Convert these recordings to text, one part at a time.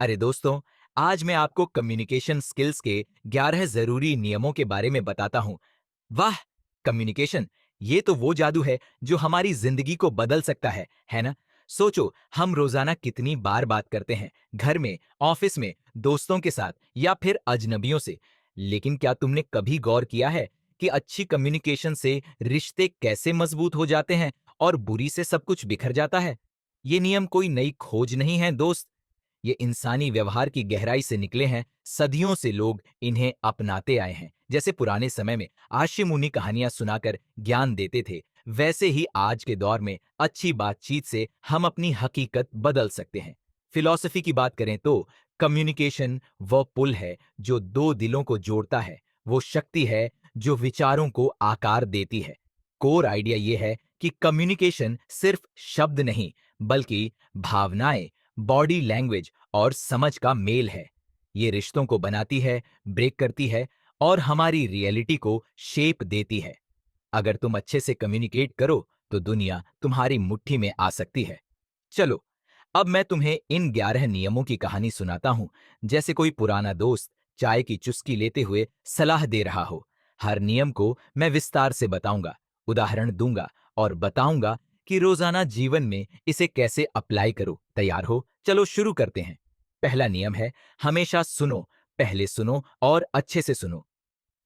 अरे दोस्तों, आज मैं आपको कम्युनिकेशन स्किल्स के 11 जरूरी नियमों के बारे में बताता हूँ। वाह! कम्युनिकेशन, ये तो वो जादू है जो हमारी जिंदगी को बदल सकता है ना? सोचो, हम रोजाना कितनी बार बात करते हैं, घर में, ऑफिस में, दोस्तों के साथ या फिर अजनबियों से। लेकिन क्या तुमने कभी गौर किया है कि अच्छी कम्युनिकेशन से रिश्ते कैसे मजबूत हो जाते हैं और बुरी से सब कुछ बिखर जाता है? ये नियम कोई नई खोज नहीं है दोस्त। ये इंसानी व्यवहार की गहराई से निकले हैं। सदियों से लोग इन्हें अपनाते आए हैं। जैसे पुराने समय में आशी मुनि कहानियां सुनाकर ज्ञान देते थे, वैसे ही आज के दौर में अच्छी बातचीत से हम अपनी हकीकत बदल सकते हैं। फिलॉसफी की बात करें तो कम्युनिकेशन वो पुल है जो दो दिलों को जोड़ता है, वो शक्ति है जो विचारों को आकार देती है। कोर आइडिया ये है कि कम्युनिकेशन सिर्फ शब्द नहीं, बल्कि भावनाएं, बॉडी लैंग्वेज और समझ का मेल है। ये रिश्तों को बनाती है, ब्रेक करती है और हमारी रियलिटी को शेप देती है। अगर तुम अच्छे से कम्युनिकेट करो तो दुनिया तुम्हारी मुट्ठी में आ सकती है। चलो, अब मैं तुम्हें इन 11 नियमों की कहानी सुनाता हूं, जैसे कोई पुराना दोस्त चाय की चुस्की लेते हुए सलाह दे रहा हो। हर नियम को मैं विस्तार से बताऊंगा, उदाहरण दूंगा और बताऊंगा कि रोजाना जीवन में इसे कैसे अप्लाई करो। तैयार हो? चलो शुरू करते हैं। पहला नियम है, हमेशा सुनो, पहले सुनो और अच्छे से सुनो।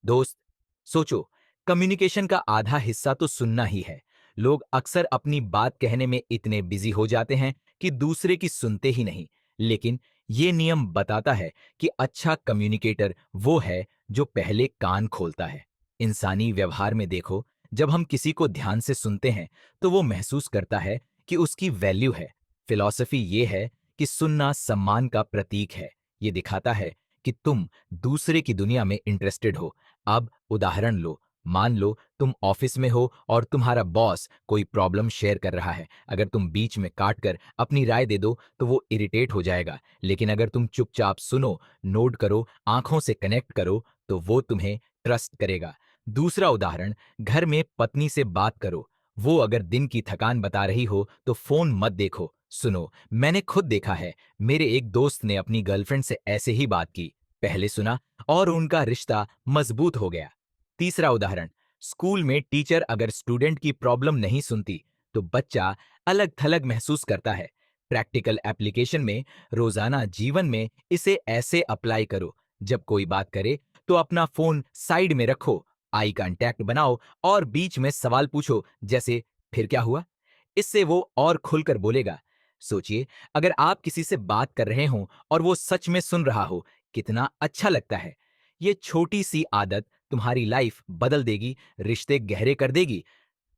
दोस्त, सोचो, कम्युनिकेशन का आधा हिस्सा तो सुनना ही है। लोग अक्सर अपनी बात कहने में इतने बिजी हो जाते हैं कि दूसरे की सुनते ही नहीं। लेकिन ये नियम बताता है कि अच्छा कम्युनिकेटर वो है जो पहले कान खोलता है। इंसानी व्यवहार में देखो, जब हम किसी को ध्यान से सुनते हैं तो वो महसूस करता है कि उसकी वैल्यू है। फिलॉसफी ये है कि सुनना सम्मान का प्रतीक है। ये दिखाता है कि तुम दूसरे की दुनिया में इंटरेस्टेड हो। अब उदाहरण लो, मान लो तुम ऑफिस में हो और तुम्हारा बॉस कोई प्रॉब्लम शेयर कर रहा है। अगर तुम बीच में काट कर अपनी राय दे दो तो वो इरिटेट हो जाएगा। लेकिन अगर तुम चुपचाप सुनो, नोट करो, आंखों से कनेक्ट करो, तो वो तुम्हें ट्रस्ट करेगा। दूसरा उदाहरण, घर में पत्नी से बात करो। वो अगर दिन की थकान बता रही हो तो फोन मत देखो, सुनो। मैंने खुद देखा है, मेरे एक दोस्त ने अपनी गर्लफ्रेंड से ऐसे ही बात की। पहले सुना और उनका रिश्ता मजबूत हो गया। तीसरा उदाहरण, स्कूल में टीचर अगर स्टूडेंट की प्रॉब्लम नहीं सुनती तो बच्चा अलग थलग महसूस करता है। प्रैक्टिकल एप्लीकेशन में, रोजाना जीवन में इसे ऐसे अप्लाई करो। जब कोई बात करे तो अपना फोन साइड में रखो, आई कांटेक्ट बनाओ और बीच में सवाल पूछो, जैसे फिर क्या हुआ? इससे वो और खुलकर बोलेगा। सोचिए, अगर आप किसी से बात कर रहे हो और वो सच में सुन रहा हो, कितना अच्छा लगता है। ये छोटी सी आदत तुम्हारी लाइफ बदल देगी, रिश्ते गहरे कर देगी।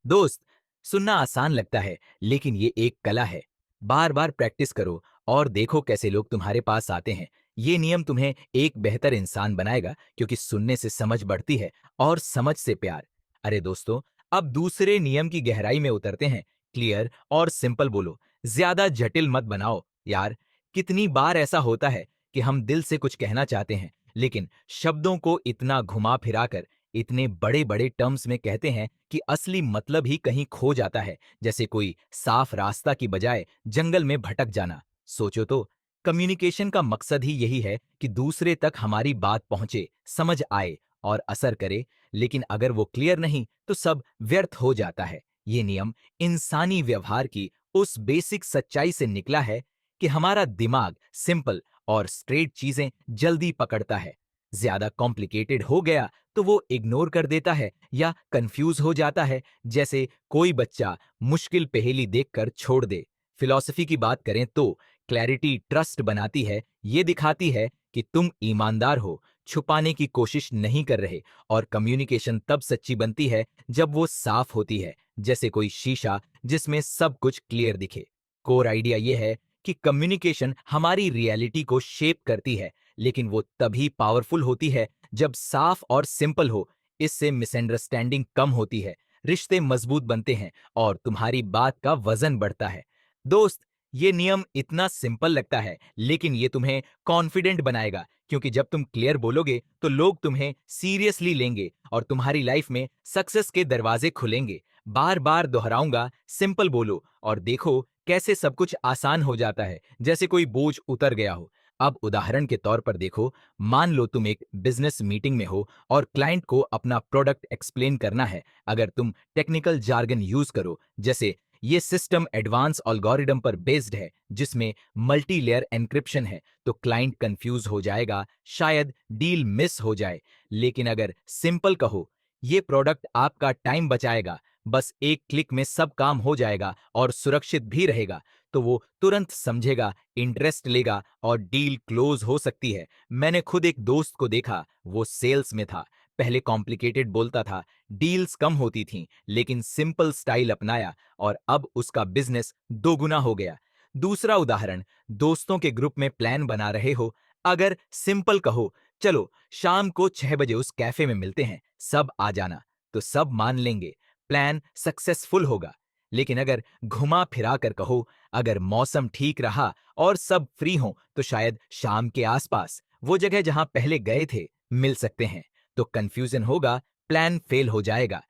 दोस्त, सुनना आसान लगता है, लेकिन ये एक कला है। बार बार प्रैक्टिस करो और देखो कैसे लोग तुम्हारे पास आते हैं। ये नियम तुम्हें एक बेहतर इंसान बनाएगा, क्योंकि सुनने से समझ बढ़ती है और समझ से प्यार। अरे दोस्तों, अब दूसरे नियम की गहराई में उतरते हैं। क्लियर और सिंपल बोलो, ज्यादा जटिल मत बनाओ यार। कितनी बार ऐसा होता है कि हम दिल से कुछ कहना चाहते हैं, लेकिन शब्दों को इतना घुमा फिरा कर, इतने बड़े बड़े टर्म्स में कहते हैं कि असली मतलब ही कहीं खो जाता है। जैसे कोई साफ रास्ता की बजाय जंगल में भटक जाना। सोचो तो, कम्युनिकेशन का मकसद ही यही है कि दूसरे तक हमारी बात पहुंचे, समझ आए और असर करे। लेकिन अगर वो क्लियर नहीं तो सब व्यर्थ हो जाता है। ये नियम इंसानी व्यवहार की उस बेसिक सच्चाई से निकला है कि हमारा दिमाग सिंपल और स्ट्रेट चीजें जल्दी पकड़ता है। ज्यादा कॉम्प्लिकेटेड हो गया तो वो इग्नोर कर देता है या कंफ्यूज हो जाता है, जैसे कोई बच्चा मुश्किल पहेली देखकर छोड़ दे। फिलॉसफी की बात करें तो क्लैरिटी ट्रस्ट बनाती है। ये दिखाती है कि तुम ईमानदार हो, छुपाने की कोशिश नहीं कर रहे। और कम्युनिकेशन तब सच्ची बनती है जब वो साफ होती है, जैसे कोई शीशा जिसमें सब कुछ क्लियर दिखे। कोर आइडिया ये है कि कम्युनिकेशन हमारी रियलिटी को शेप करती है, लेकिन वो तभी पावरफुल होती है जब साफ और सिंपल हो। इससे मिसअंडरस्टैंडिंग कम होती है, रिश्ते मजबूत बनते हैं और तुम्हारी बात का वजन बढ़ता है। दोस्त, ये नियम इतना सिंपल लगता है, लेकिन ये तुम्हें कॉन्फिडेंट बनाएगा, क्योंकि जब तुम क्लियर बोलोगे तो लोग तुम्हें सीरियसली लेंगे और तुम्हारी लाइफ में सक्सेस के दरवाजे खुलेंगे। बार बार दोहराऊंगा, सिंपल बोलो और देखो कैसे सब कुछ आसान हो जाता है, जैसे कोई बोझ उतर गया हो। अब उदाहरण के तौर पर देखो, मान लो तुम एक बिजनेस मीटिंग में हो और क्लाइंट को अपना प्रोडक्ट एक्सप्लेन करना है। अगर तुम टेक्निकल जार्गन यूज करो, जैसे ये सिस्टम एडवांस एल्गोरिदम पर बेस्ड है जिसमें मल्टी लेयर एन्क्रिप्शन है, तो क्लाइंट कंफ्यूज हो जाएगा, शायद डील मिस हो जाए। लेकिन अगर सिंपल कहो, ये प्रोडक्ट आपका टाइम बचाएगा, बस एक क्लिक में सब काम हो जाएगा और सुरक्षित भी रहेगा, तो वो तुरंत समझेगा, इंटरेस्ट लेगा और डील क्लोज हो सकती है। मैंने खुद एक दोस्त को देखा, वो सेल्स में था। पहले कॉम्प्लिकेटेड बोलता था, डील्स कम होती थीं, लेकिन सिंपल स्टाइल अपनाया और अब उसका बिजनेस दोगुना हो गया। दूसरा उदाहरण, दोस्तों के ग्रुप में प्लान बना रहे हो। अगर सिंपल कहो, चलो शाम को 6 बजे उस कैफे में मिलते हैं, सब आ जाना, तो सब मान लेंगे, प्लान सक्सेसफुल होगा। लेकिन अगर घुमा फिरा कर कहो, अगर मौसम ठीक रहा और सब फ्री हों, तो शायद शाम के आसपास वो जगह जहां पहले गए थे मिल सकते हैं, तो कंफ्यूजन होगा, प्लान फेल हो जाएगा।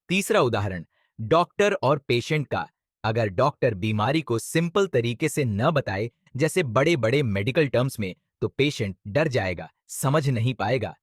तीसरा उदाहरण, डॉक्टर और पेशेंट का। अगर डॉक्टर बीमारी को सिंपल तरीके से न बताए, जैसे बड़े बड़े मेडिकल टर्म्स में, तो पेशेंट डर जाएगा, समझ नहीं पाएगा।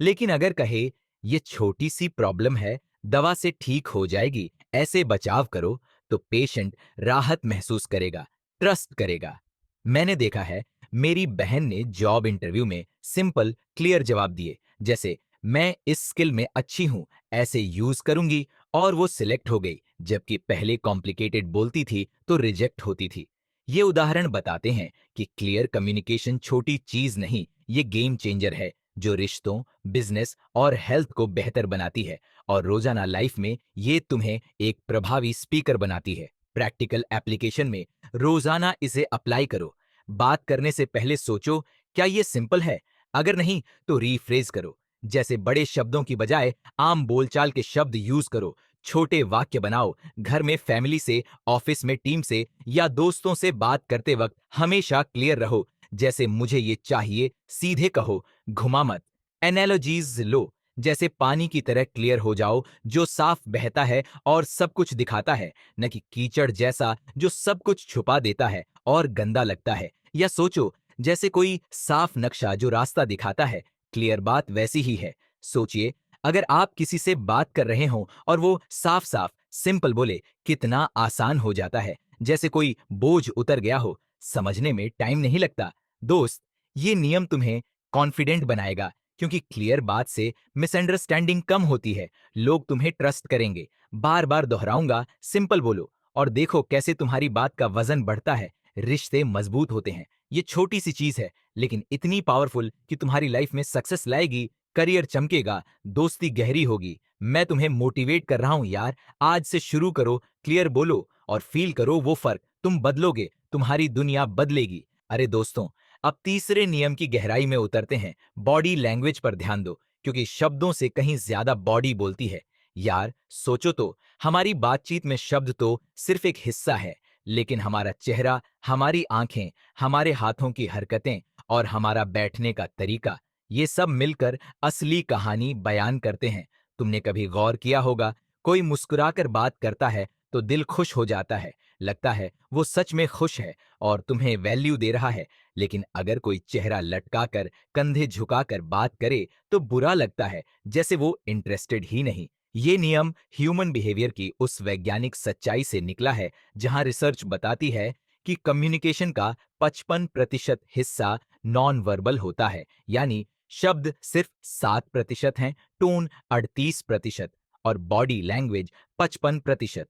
लेकिन अगर कहे, ये छोटी सी प्रॉब्लम है, दवा से ठीक हो जाएगी, ऐसे बचाव करो, तो पेशेंट राहत महसूस करेगा, ट्रस्ट करेगा। मैंने देखा है, मेरी बहन ने जॉब इंटरव्यू में सिंपल क्लियर जवाब दिए, जैसे मैं इस स्किल में अच्छी हूं, ऐसे यूज करूंगी, और वो सिलेक्ट हो गई। जबकि पहले कॉम्प्लिकेटेड बोलती थी तो रिजेक्ट होती थी। ये उदाहरण बताते हैं कि क्लियर कम्युनिकेशन छोटी चीज नहीं, ये गेम चेंजर है, जो रिश्तों, बिजनेस और हेल्थ को बेहतर बनाती है, और रोजाना लाइफ में ये तुम्हें एक प्रभावी स्पीकर बनाती है। प्रैक्टिकल एप्लीकेशन में रोजाना इसे अप्लाई करो। बात करने से पहले सोचो, क्या ये सिंपल है? अगर नहीं, तो रीफ्रेज करो। जैसे बड़े शब्दों की बजाय आम बोलचाल के शब्द यूज करो। छोटे वाक्य बनाओ। घर में फैमिली से, ऑफिस में टीम से या दोस्तों से बात करते वक्त हमेशा क्लियर रहो। जैसे मुझे ये चाहिए, सीधे कहो, घुमा मत। एनालॉजीज लो, जैसे पानी की तरह क्लियर हो जाओ, जो साफ बहता है और सब कुछ दिखाता है, न कि कीचड़ जैसा जो सब कुछ छुपा देता है और गंदा लगता है। या सोचो, जैसे कोई साफ नक्शा जो रास्ता दिखाता है। क्लियर बात वैसी ही है। सोचिए, अगर आप किसी से बात कर रहे हो और वो साफ साफ सिंपल बोले, कितना आसान हो जाता है, जैसे कोई बोझ उतर गया हो। समझने में टाइम नहीं लगता। दोस्त, ये नियम तुम्हें कॉन्फिडेंट बनाएगा, क्योंकि क्लियर बात से मिसअंडरस्टैंडिंग कम होती है। लोग तुम्हें ट्रस्ट करेंगे। बार बार दोहराऊंगा, सिंपल बोलो, और देखो कैसे तुम्हारी बात का वजन बढ़ता है, रिश्ते मजबूत होते हैं। ये छोटी सी चीज है, लेकिन इतनी पावरफुल कि तुम्हारी लाइफ में सक्सेस लाएगी, करियर चमकेगा, दोस्ती गहरी होगी। मैं तुम्हें मोटिवेट कर रहा हूं यार, आज से शुरू करो, क्लियर बोलो और फील करो वो फर्क। तुम बदलोगे, तुम्हारी दुनिया बदलेगी। अरे दोस्तों, अब तीसरे नियम की गहराई में उतरते हैं। बॉडी लैंग्वेज पर ध्यान दो, क्योंकि शब्दों से कहीं ज्यादा बॉडी बोलती है। यार सोचो तो, हमारी बातचीत में शब्द तो सिर्फ एक हिस्सा है, लेकिन हमारा चेहरा, हमारी आंखें, हमारे हाथों की हरकतें और हमारा बैठने का तरीका, ये सब मिलकर असली कहानी बयान करते हैं। तुमने कभी गौर किया होगा, कोई मुस्कुराकर बात करता है तो दिल खुश हो जाता है, लगता है वो सच में खुश है और तुम्हें वैल्यू दे रहा है। लेकिन अगर कोई चेहरा लटकाकर, कंधे झुकाकर बात करे, तो बुरा लगता है, जैसे वो इंटरेस्टेड ही नहीं। ये नियम ह्यूमन बिहेवियर की उस वैज्ञानिक सच्चाई से निकला है, जहां रिसर्च बताती है कि कम्युनिकेशन का 55% हिस्सा नॉन वर्बल होता है। यानी शब्द सिर्फ 7% हैं, टोन 38% और बॉडी लैंग्वेज 55%।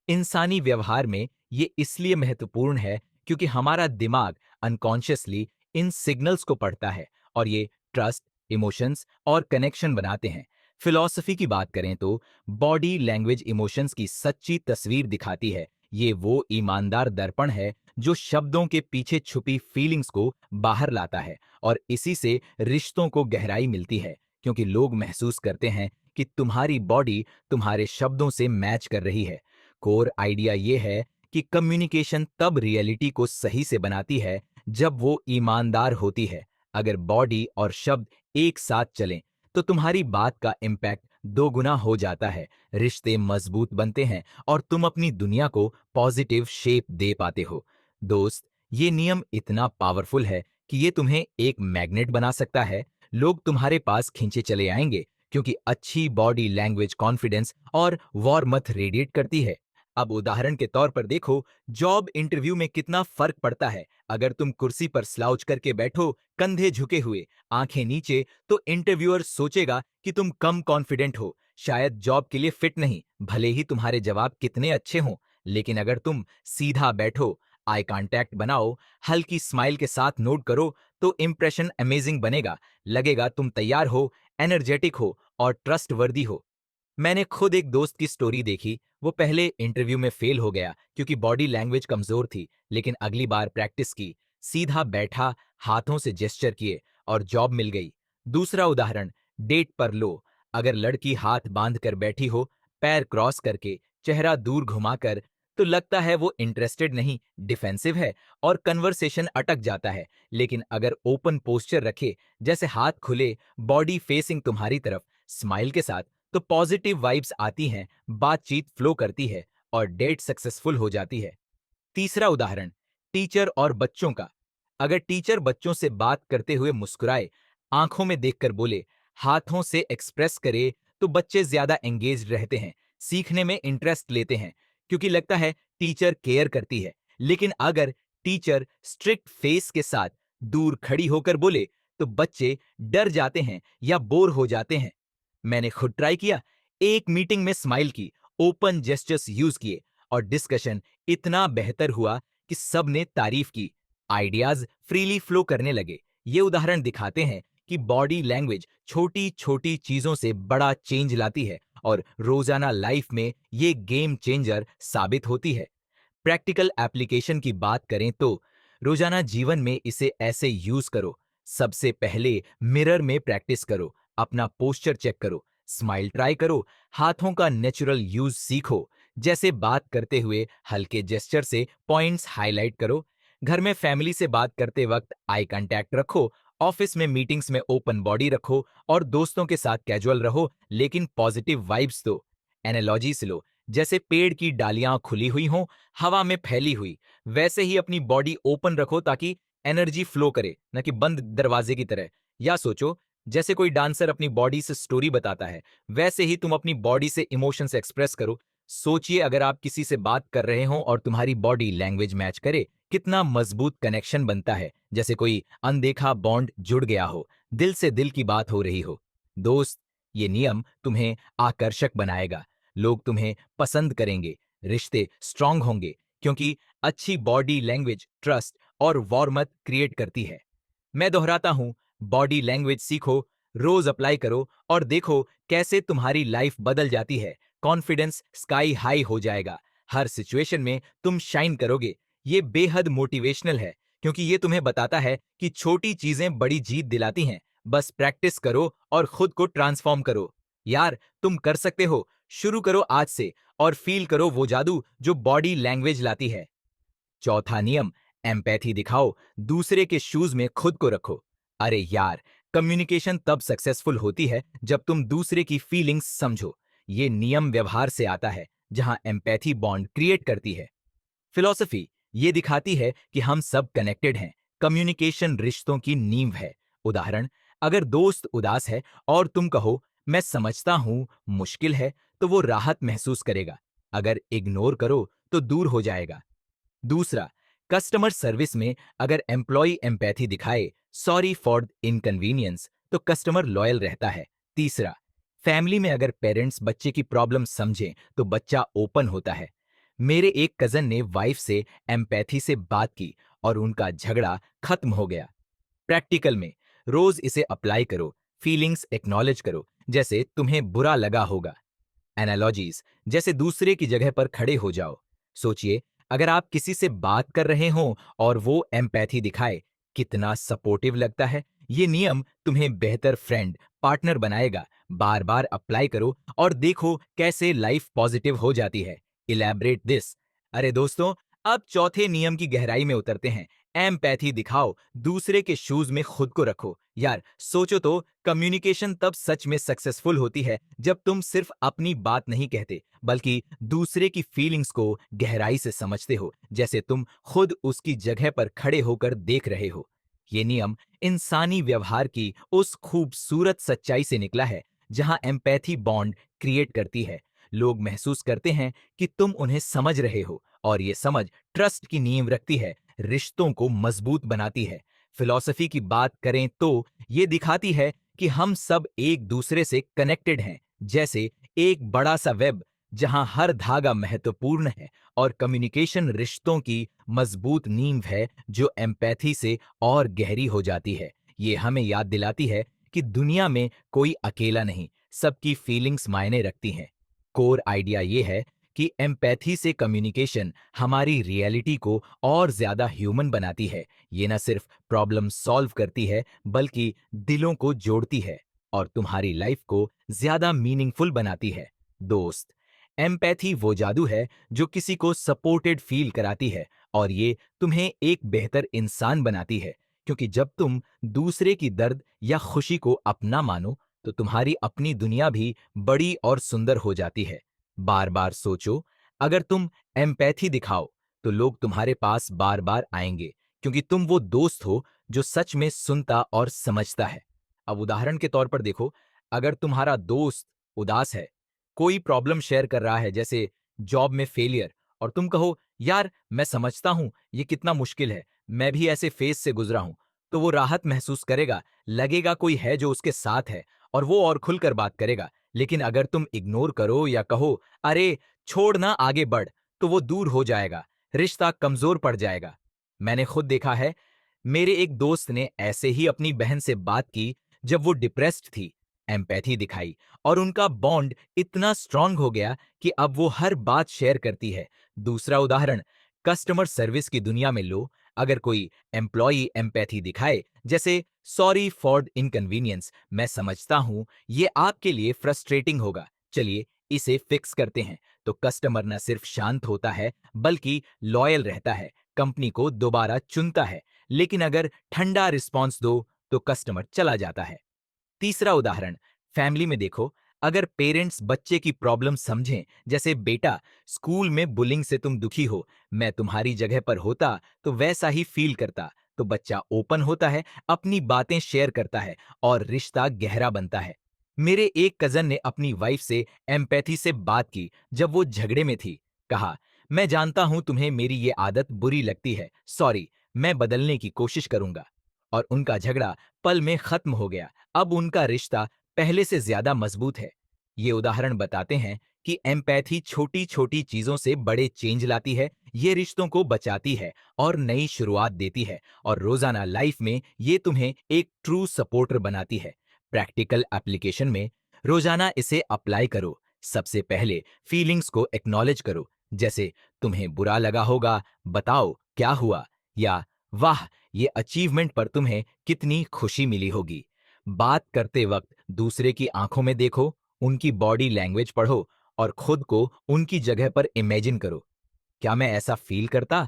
इंसानी व्यवहार में ये इसलिए महत्वपूर्ण है, क्योंकि हमारा दिमाग अनकॉन्शियसली इन सिग्नल्स को पढ़ता है और ये ट्रस्ट, इमोशंस और कनेक्शन बनाते हैं। फिलॉसफी की बात करें तो बॉडी लैंग्वेज इमोशंस की सच्ची तस्वीर दिखाती है। ये वो ईमानदार दर्पण है जो शब्दों के पीछे छुपी फीलिंग्स को बाहर लाता है, और इसी से रिश्तों को गहराई मिलती है, क्योंकि लोग महसूस करते हैं कि तुम्हारी बॉडी तुम्हारे शब्दों से मैच कर रही है। कोर आइडिया ये है कि कम्युनिकेशन तब रियलिटी को सही से बनाती है जब वो ईमानदार होती है। अगर बॉडी और शब्द एक साथ चलें, तो तुम्हारी बात का इम्पैक्ट दोगुना हो जाता है, रिश्ते मजबूत बनते हैं और तुम अपनी दुनिया को पॉजिटिव शेप दे पाते हो। दोस्त, ये नियम इतना पावरफुल है कि ये तुम्हें एक मैग्नेट बना सकता है। लोग तुम्हारे पास खींचे चले आएंगे क्योंकि अच्छी बॉडी लैंग्वेज कॉन्फिडेंस और वार्मथ रेडिएट करती है। अब उदाहरण के तौर पर देखो, जॉब इंटरव्यू में कितना फर्क पड़ता है। अगर तुम कुर्सी पर स्लाउच करके बैठो, कंधे झुके हुए, आंखें नीचे, तो इंटरव्यूअर सोचेगा कि तुम कम कॉन्फिडेंट हो, शायद जॉब के लिए फिट नहीं, भले ही तुम्हारे जवाब कितने अच्छे हों। लेकिन अगर तुम सीधा बैठो, आई कांटेक्ट बनाओ, हल्की स्माइल के साथ नोट करो, तो इंप्रेशन अमेजिंग बनेगा। लगेगा तुम तैयार हो, एनर्जेटिक हो और ट्रस्टवर्दी हो। मैंने खुद एक दोस्त की स्टोरी देखी। वो पहले इंटरव्यू में फेल हो गया क्योंकि बॉडी लैंग्वेज कमजोर थी, लेकिन अगली बार प्रैक्टिस की, सीधा बैठा, हाथों से जेस्चर किए और जॉब मिल गई। दूसरा उदाहरण, डेट पर लो। अगर लड़की हाथ बांध कर बैठी हो, पैर क्रॉस करके, चेहरा दूर घुमाकर, तो लगता है वो इंटरेस्टेड नहीं, डिफेंसिव है और कन्वर्सेशन अटक जाता है। लेकिन अगर ओपन पोस्चर रखे, जैसे हाथ खुले, बॉडी फेसिंग तुम्हारी तरफ, स्माइल के साथ, तो पॉजिटिव वाइब्स आती हैं, बातचीत फ्लो करती है और डेट सक्सेसफुल हो जाती है। तीसरा उदाहरण, टीचर और बच्चों का। अगर टीचर बच्चों से बात करते हुए मुस्कुराए, आंखों में देखकर बोले, हाथों से एक्सप्रेस करे, तो बच्चे ज्यादा एंगेज रहते हैं, सीखने में इंटरेस्ट लेते हैं, क्योंकि लगता है टीचर केयर करती है। लेकिन अगर टीचर स्ट्रिक्ट फेस के साथ दूर खड़ी होकर बोले, तो बच्चे डर जाते हैं या बोर हो जाते हैं। मैंने खुद ट्राई किया, एक मीटिंग में स्माइल की, ओपन जेस्चर्स यूज किए और डिस्कशन इतना बेहतर हुआ कि सब ने तारीफ की, आइडियाज फ्रीली फ्लो करने लगे। ये उदाहरण दिखाते हैं कि बॉडी लैंग्वेज छोटी छोटी चीजों से बड़ा चेंज लाती है और रोजाना लाइफ में ये गेम चेंजर साबित होती है। प्रैक्टिकल एप्लीकेशन की बात करें तो रोजाना जीवन में इसे ऐसे यूज करो। सबसे पहले मिरर में प्रैक्टिस करो, अपना पोस्चर चेक करो, स्माइल ट्राई करो, हाथों का नेचुरल यूज सीखो, जैसे बात करते हुए हल्के जेस्चर से पॉइंट्स हाईलाइट करो। घर में फैमिली से बात करते वक्त आई कांटेक्ट रखो, ऑफिस में मीटिंग्स में ओपन बॉडी रखो और दोस्तों के साथ कैजुअल रहो, लेकिन पॉजिटिव वाइब्स दो। एनालॉजी से लो, जैसे पेड़ की डालियां खुली हुई हों, हवा में फैली हुई, वैसे ही अपनी बॉडी ओपन रखो ताकि एनर्जी फ्लो करे, न कि बंद दरवाजे की तरह। या सोचो, जैसे कोई डांसर अपनी बॉडी से स्टोरी बताता है, वैसे ही तुम अपनी बॉडी से इमोशंस एक्सप्रेस करो। सोचिए, अगर आप किसी से बात कर रहे हो और तुम्हारी बॉडी लैंग्वेज मैच करे, कितना मजबूत कनेक्शन बनता है, जैसे कोई अनदेखा बॉन्ड जुड़ गया हो, दिल से दिल की बात हो रही हो। दोस्त, ये नियम तुम्हें आकर्षक बनाएगा, लोग तुम्हें पसंद करेंगे, रिश्ते स्ट्रांग होंगे, क्योंकि अच्छी बॉडी लैंग्वेज ट्रस्ट और वार्मथ क्रिएट करती है। मैं दोहराता हूं, बॉडी लैंग्वेज सीखो, रोज अप्लाई करो और देखो कैसे तुम्हारी लाइफ बदल जाती है। कॉन्फिडेंस स्काई हाई हो जाएगा, हर सिचुएशन में तुम शाइन करोगे। ये बेहद मोटिवेशनल है, क्योंकि ये तुम्हें बताता है कि छोटी चीजें बड़ी जीत दिलाती हैं। बस प्रैक्टिस करो और खुद को ट्रांसफॉर्म करो। यार, तुम कर सकते हो। शुरू करो आज से और फील करो वो जादू जो बॉडी लैंग्वेज लाती है। चौथा नियम, एम्पैथी दिखाओ, दूसरे के शूज में खुद को रखो। अरे यार, कम्युनिकेशन तब सक्सेसफुल होती है जब तुम दूसरे की फीलिंग्स समझो। ये नियम व्यवहार से आता है, जहां एम्पैथी बॉन्ड क्रिएट करती है। फिलॉसफी ये दिखाती है कि हम सब कनेक्टेड हैं। कम्युनिकेशन रिश्तों की नींव है। उदाहरण, अगर दोस्त उदास है और तुम कहो, मैं समझता हूं, मुश्किल है, तो वो राहत महसूस करेगा। अगर इग्नोर करो तो दूर हो जाएगा। दूसरा, कस्टमर सर्विस में अगर एम्प्लॉय एम्पैथी दिखाए, सॉरी फॉर इनकन्वीनियंस, तो कस्टमर लॉयल रहता है। तीसरा, फैमिली में अगर पेरेंट्स बच्चे की प्रॉब्लम समझें, तो बच्चा ओपन होता है। मेरे एक कजन ने वाइफ से एम्पैथी से बात की और उनका झगड़ा खत्म हो गया। प्रैक्टिकल में रोज इसे अप्लाई करो, फीलिंग्स एक्नॉलेज करो, जैसे तुम्हें बुरा लगा होगा। एनालॉजीज, जैसे दूसरे की जगह पर खड़े हो जाओ। सोचिए, अगर आप किसी से बात कर रहे हो और वो एम्पैथी दिखाए, कितना सपोर्टिव लगता है। ये नियम तुम्हें बेहतर फ्रेंड, पार्टनर बनाएगा। बार बार अप्लाई करो और देखो कैसे लाइफ पॉजिटिव हो जाती है। Elaborate this. अरे दोस्तों, अब चौथे नियम की गहराई में उतरते हैं। एम्पैथी दिखाओ, दूसरे के शूज में खुद को रखो। यार, सोचो तो, कम्युनिकेशन तब सच में सक्सेसफुल होती है जब तुम सिर्फ अपनी बात नहीं कहते, बल्कि दूसरे की फीलिंग्स को गहराई से समझते हो, जैसे तुम खुद उसकी जगह पर खड़े होकर देख रहे हो। ये नियम इंसानी व्यवहार की उस खूबसूरत सच्चाई से निकला है जहां एम्पैथी बॉन्ड क्रिएट करती है। लोग महसूस करते हैं कि तुम उन्हें समझ रहे हो और ये समझ ट्रस्ट की नींव रखती है, रिश्तों को मजबूत बनाती है। फिलॉसफी की बात करें तो ये दिखाती है कि हम सब एक दूसरे से कनेक्टेड हैं, जैसे एक बड़ा सा वेब जहां हर धागा महत्वपूर्ण है, और कम्युनिकेशन रिश्तों की मजबूत नींव है जो एम्पैथी से और गहरी हो जाती है। ये हमें याद दिलाती है कि दुनिया में कोई अकेला नहीं, सबकी फीलिंग्स मायने रखती हैं। कोर आइडिया ये है कि एम्पैथी से कम्युनिकेशन हमारी रियलिटी को और ज्यादा ह्यूमन बनाती है। ये न सिर्फ प्रॉब्लम सॉल्व करती है बल्कि दिलों को जोड़ती है और तुम्हारी लाइफ को ज्यादा मीनिंगफुल बनाती है। दोस्त, एम्पैथी वो जादू है जो किसी को सपोर्टेड फील कराती है और ये तुम्हें एक बेहतर इंसान बनाती है, क्योंकि जब तुम दूसरे की दर्द या खुशी को अपना मानो तो तुम्हारी अपनी दुनिया भी बड़ी और सुंदर हो जाती है। बार बार सोचो, अगर तुम एम्पैथी दिखाओ तो लोग तुम्हारे पास बार बार आएंगे, क्योंकि तुम वो दोस्त हो जो सच में सुनता और समझता है। अब उदाहरण के तौर पर देखो, अगर तुम्हारा दोस्त उदास है, कोई प्रॉब्लम शेयर कर रहा है जैसे जॉब में फेलियर, और तुम कहो यार मैं समझता हूं ये कितना मुश्किल है, मैं भी ऐसे फेज से गुजरा हूं, तो वो राहत महसूस करेगा, लगेगा कोई है जो उसके साथ है और वो और खुलकर बात करेगा। लेकिन अगर तुम इग्नोर करो या कहो अरे छोड़ ना आगे बढ़, तो वो दूर हो जाएगा, रिश्ता कमजोर पड़ जाएगा। मैंने खुद देखा है, मेरे एक दोस्त ने ऐसे ही अपनी बहन से बात की जब वो डिप्रेस्ड थी, एम्पैथी दिखाई और उनका बॉन्ड इतना स्ट्रांग हो गया कि अब वो हर बात शेयर करती है। दूसरा उदाहरण कस्टमर सर्विस की दुनिया में लो, अगर कोई एम्प्लॉई एम्पैथी दिखाए जैसे सॉरी फॉर इनकन्वीनियंस, मैं समझता हूं ये आपके लिए फ्रस्ट्रेटिंग होगा, चलिए इसे फिक्स करते हैं, तो कस्टमर न सिर्फ शांत होता है बल्कि लॉयल रहता है, कंपनी को दोबारा चुनता है। लेकिन अगर ठंडा रिस्पॉन्स दो तो कस्टमर चला जाता है। तीसरा उदाहरण फैमिली में देखो, अगर पेरेंट्स बच्चे की प्रॉब्लम समझें जैसे बेटा स्कूल में बुलिंग से तुम दुखी हो, मैं तुम्हारी जगह पर होता तो वैसा ही फील करता, तो बच्चा ओपन होता है, अपनी बातें शेयर करता है और रिश्ता गहरा बनता है। मेरे एक कजन ने अपनी वाइफ से एम्पैथी से बात की जब वो झगड़े में थी, कहा मैं जानता हूं तुम्हें मेरी ये आदत बुरी लगती है, सॉरी, मैं बदलने की कोशिश करूंगा, और उनका झगड़ा पल में खत्म हो गया। अब उनका रिश्ता पहले से ज्यादा मजबूत है। ये उदाहरण बताते हैं कि एम्पैथी छोटी छोटी चीजों से बड़े चेंज लाती है, ये रिश्तों को बचाती है और नई शुरुआत देती है, और रोजाना लाइफ में ये तुम्हें एक ट्रू सपोर्टर बनाती है। प्रैक्टिकल एप्लीकेशन में रोजाना इसे अप्लाई करो। सबसे पहले फीलिंग्स को एक्नॉलेज करो, जैसे तुम्हें बुरा लगा होगा, बताओ क्या हुआ, या वाह ये अचीवमेंट पर तुम्हें कितनी खुशी मिली होगी। बात करते वक्त दूसरे की आंखों में देखो, उनकी बॉडी लैंग्वेज पढ़ो और खुद को उनकी जगह पर इमेजिन करो, क्या मैं ऐसा फील करता।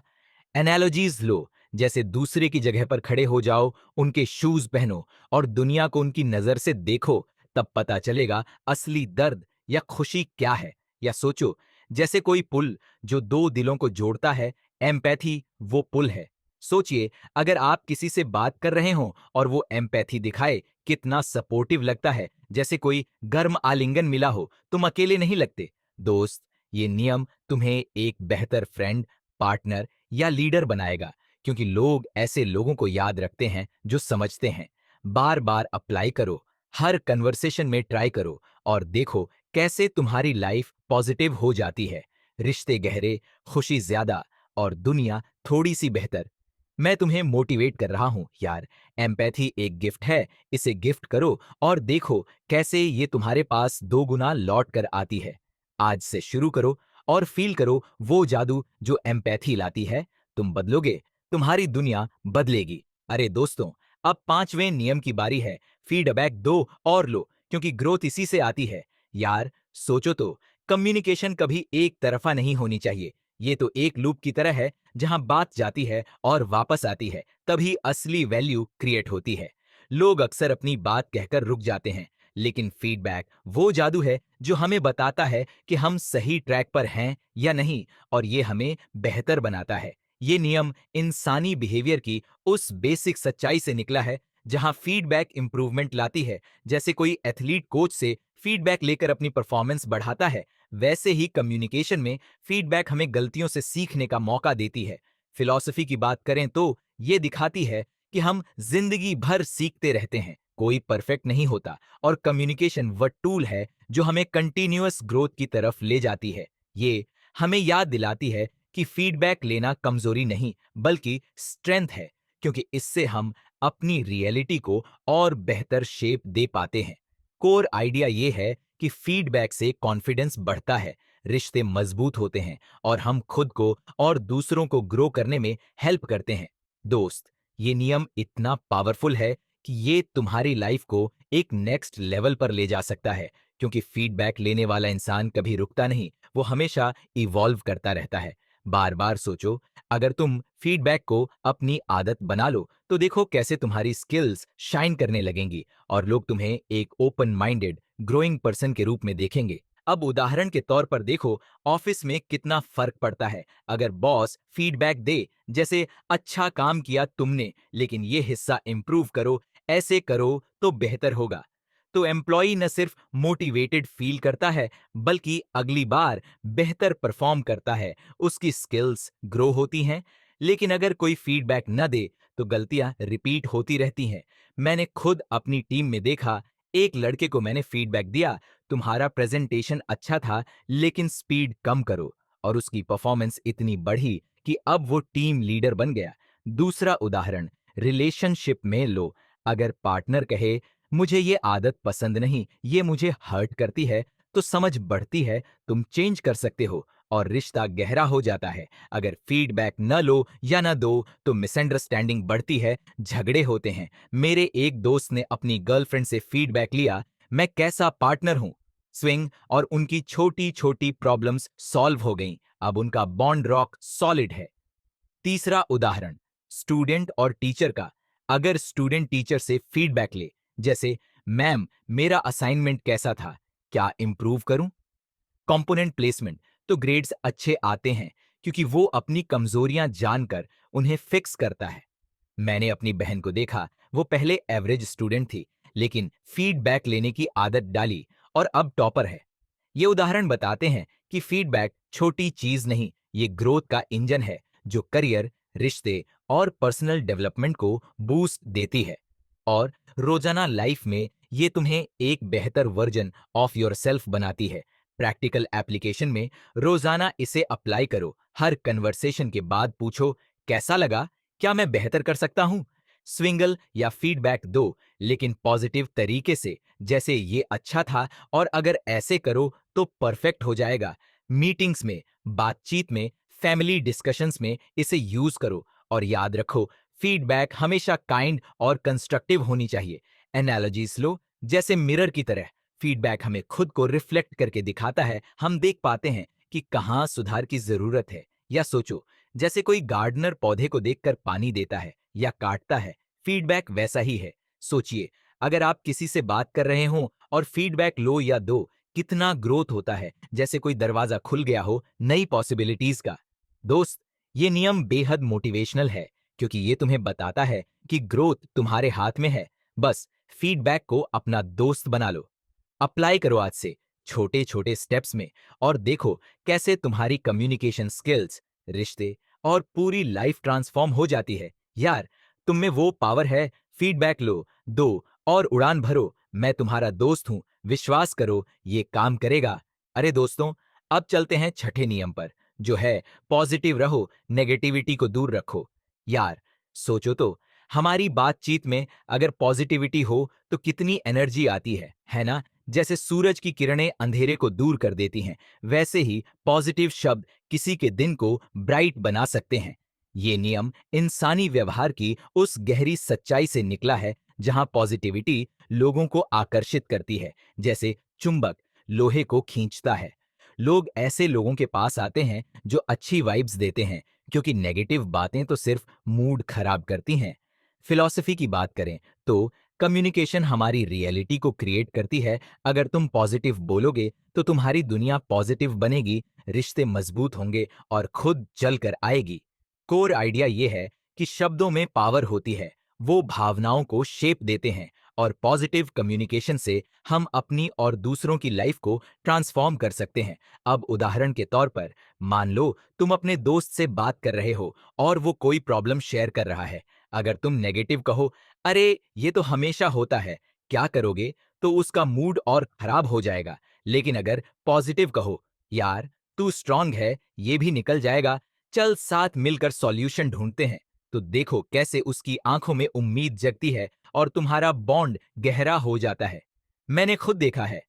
एनालॉजीज लो, जैसे दूसरे की जगह पर खड़े हो जाओ, उनके शूज पहनो और दुनिया को उनकी नजर से देखो, तब पता चलेगा असली दर्द या खुशी क्या है। या सोचो, जैसे कोई पुल जो दो दिलों को जोड़ता है, एम्पैथी वो पुल है। सोचिए, अगर आप किसी से बात कर रहे हो और वो एम्पैथी दिखाए, कितना सपोर्टिव लगता है, जैसे कोई गर्म आलिंगन मिला हो, तुम अकेले नहीं लगते। दोस्त, ये नियम तुम्हें एक बेहतर फ्रेंड, पार्टनर या लीडर बनाएगा, क्योंकि लोग ऐसे लोगों को याद रखते हैं जो समझते हैं। बार बार अप्लाई करो, हर कन्वर्सेशन में ट्राई करो और देखो कैसे तुम्हारी लाइफ पॉजिटिव हो जाती है, रिश्ते गहरे, खुशी ज्यादा और दुनिया थोड़ी सी बेहतर। मैं तुम्हें मोटिवेट कर रहा हूं यार, एम्पैथी एक गिफ्ट है, इसे गिफ्ट करो और देखो कैसे ये तुम्हारे पास दो गुना लौट कर आती है। आज से शुरू करो और फील करो वो जादू जो एम्पैथी लाती है। तुम बदलोगे, तुम्हारी दुनिया बदलेगी। अरे दोस्तों, अब पांचवें नियम की बारी है। फीडबैक दो और लो, क्योंकि ग्रोथ इसी से आती है। यार सोचो तो, कम्युनिकेशन कभी एक तरफा नहीं होनी चाहिए, ये तो एक लूप की तरह है जहां बात जाती है और वापस आती है, तभी असली वैल्यू क्रिएट होती है। लोग अक्सर अपनी बात कहकर रुक जाते हैं, लेकिन फीडबैक वो जादू है जो हमें बताता है कि हम सही ट्रैक पर हैं या नहीं, और ये हमें बेहतर बनाता है। ये नियम इंसानी बिहेवियर की उस बेसिक सच्चाई से निकला है जहां फीडबैक इंप्रूवमेंट लाती है। जैसे कोई एथलीट कोच से फीडबैक लेकर अपनी परफॉर्मेंस बढ़ाता है, वैसे ही कम्युनिकेशन में फीडबैक हमें गलतियों से सीखने का मौका देती है। फिलॉसफी की बात करें तो ये दिखाती है कि हम जिंदगी भर सीखते रहते हैं, कोई परफेक्ट नहीं होता, और कम्युनिकेशन वह टूल है जो हमें कंटिन्यूअस ग्रोथ की तरफ ले जाती है। ये हमें याद दिलाती है कि फीडबैक लेना कमजोरी नहीं बल्कि स्ट्रेंथ है, क्योंकि इससे हम अपनी रियलिटी को और बेहतर शेप दे पाते हैं। कोर आइडिया ये है कि फीडबैक से कॉन्फिडेंस बढ़ता है, रिश्ते मजबूत होते हैं और हम खुद को और दूसरों को ग्रो करने में हेल्प करते हैं। दोस्त, ये नियम इतना पावरफुल है कि ये तुम्हारी लाइफ को एक नेक्स्ट लेवल पर ले जा सकता है, क्योंकि फीडबैक लेने वाला इंसान कभी रुकता नहीं, वो हमेशा इवॉल्व करता रहता है। बार बार सोचो, अगर तुम फीडबैक को अपनी आदत बना लो तो देखो कैसे तुम्हारी स्किल्स शाइन करने लगेंगी और लोग तुम्हें एक ओपन माइंडेड ग्रोइंग पर्सन के रूप में देखेंगे। अब उदाहरण के तौर पर देखो, ऑफिस में कितना फर्क पड़ता है अगर बॉस फीडबैक दे, जैसे अच्छा काम किया तुमने लेकिन ये हिस्सा इंप्रूव करो, ऐसे करो तो बेहतर होगा। तो एम्प्लॉई न सिर्फ मोटिवेटेड फील करता है बल्कि अगली बार बेहतर परफॉर्म करता है, उसकी स्किल्स ग्रो होती हैं। लेकिन अगर कोई फीडबैक न दे तो गलतियां रिपीट होती रहती हैं। मैंने खुद अपनी टीम में देखा, एक लड़के को मैंने फीडबैक दिया, तुम्हारा प्रेजेंटेशन अच्छा था लेकिन स्पीड कम करो, और उसकी परफॉर्मेंस इतनी बढ़ी कि अब वो टीम लीडर बन गया। दूसरा उदाहरण रिलेशनशिप में लो, अगर पार्टनर कहे मुझे ये आदत पसंद नहीं, ये मुझे हर्ट करती है, तो समझ बढ़ती है, तुम चेंज कर सकते हो और रिश्ता गहरा हो जाता है। अगर फीडबैक न लो या न दो तो मिसअंडरस्टैंडिंग बढ़ती है, झगड़े होते हैं। मेरे एक दोस्त ने अपनी गर्लफ्रेंड से फीडबैक लिया, मैं कैसा पार्टनर हूं, स्विंग, और उनकी छोटी छोटी प्रॉब्लम्स सॉल्व हो गईं। अब उनका बॉन्ड रॉक सॉलिड है। तीसरा उदाहरण स्टूडेंट और टीचर का। अगर स्टूडेंट टीचर से फीडबैक ले, जैसे मैम मेरा असाइनमेंट कैसा था, क्या इंप्रूव करूं, कंपोनेंट प्लेसमेंट, तो ग्रेड्स अच्छे आते हैं क्योंकि वो अपनी कमजोरियां जानकर उन्हें फिक्स करता है। मैंने अपनी बहन को देखा, वो पहले एवरेज स्टूडेंट थी लेकिन फीडबैक लेने की आदत डाली और अब टॉपर है। ये उदाहरण बताते हैं कि फीडबैक छोटी चीज नहीं, ये ग्रोथ का इंजन है जो करियर, रिश्ते और पर्सनल डेवलपमेंट को बूस्ट देती है। और रोजाना लाइफ में ये तुम्हें एक बेहतर वर्जन ऑफ योरसेल्फ बनाती है। प्रैक्टिकल एप्लीकेशन में रोजाना इसे अप्लाई करो। हर कन्वर्सेशन के बाद पूछो, कैसा लगा, क्या मैं बेहतर कर सकता हूं। स्विंगल या फीडबैक दो, लेकिन पॉजिटिव तरीके से, जैसे ये अच्छा था और अगर ऐसे करो तो परफेक्ट हो जाएगा। मीटिंग्स में, बातचीत में, फैमिली डिस्कशंस में इसे यूज करो और याद रखो, फीडबैक हमेशा काइंड और कंस्ट्रक्टिव होनी चाहिए। एनालॉजीज लो, जैसे मिरर की तरह, फीडबैक हमें खुद को रिफ्लेक्ट करके दिखाता है, हम देख पाते हैं कि कहाँ सुधार की जरूरत है। या सोचो, जैसे कोई गार्डनर पौधे को देखकर पानी देता है या काटता है, फीडबैक वैसा ही है। सोचिए, अगर आप किसी से बात कर रहे हो और फीडबैक लो या दो, कितना ग्रोथ होता है, जैसे कोई दरवाजा खुल गया हो नई पॉसिबिलिटीज का। दोस्त, ये नियम बेहद मोटिवेशनल है क्योंकि ये तुम्हें बताता है कि ग्रोथ तुम्हारे हाथ में है, बस फीडबैक को अपना दोस्त बना लो। अप्लाई करो आज से छोटे छोटे स्टेप्स में और देखो कैसे तुम्हारी कम्युनिकेशन स्किल्स, रिश्ते और पूरी लाइफ ट्रांसफॉर्म हो जाती है। यार, तुम में वो पावर है, फीडबैक लो, दो और उड़ान भरो। मैं तुम्हारा दोस्त हूं, विश्वास करो, ये काम करेगा। अरे दोस्तों, अब चलते हैं छठे नियम पर, जो है पॉजिटिव रहो, नेगेटिविटी को दूर रखो। यार, सोचो तो, हमारी बातचीत में अगर पॉजिटिविटी हो तो कितनी एनर्जी आती है ना। जैसे सूरज की किरणें अंधेरे को दूर कर देती हैं, वैसे ही पॉजिटिव शब्द किसी के दिन को ब्राइट बना सकते हैं। ये नियम इंसानी व्यवहार की उस गहरी सच्चाई से निकला है जहां पॉजिटिविटी लोगों को आकर्षित करती है, जैसे चुंबक लोहे को खींचता है। लोग ऐसे लोगों के पास आते हैं जो अच्छी वाइब्स देते हैं, क्योंकि नेगेटिव बातें तो सिर्फ मूड खराब करती हैं। फिलॉसफी की बात करें तो कम्युनिकेशन हमारी रियलिटी को क्रिएट करती है। अगर तुम पॉजिटिव बोलोगे तो तुम्हारी दुनिया पॉजिटिव बनेगी, रिश्ते मजबूत होंगे और खुद चल कर आएगी। कोर आइडिया ये है कि शब्दों में पावर होती है, वो भावनाओं को शेप देते हैं और पॉजिटिव कम्युनिकेशन से हम अपनी और दूसरों की लाइफ को ट्रांसफॉर्म कर सकते हैं। अब उदाहरण के तौर पर मान लो तुम अपने दोस्त से बात कर रहे हो और वो कोई प्रॉब्लम शेयर कर रहा है। अगर तुम नेगेटिव कहो, अरे ये तो हमेशा होता है, क्या करोगे, तो उसका मूड और खराब हो जाएगा। लेकिन अगर पॉजिटिव कहो, यार तू स्ट्रांग है, ये भी निकल जाएगा, चल साथ मिलकर सॉल्यूशन ढूंढते हैं, तो देखो कैसे उसकी आंखों में उम्मीद जगती है और तुम्हारा बॉन्ड गहरा हो जाता है। मैंने खुद देखा है,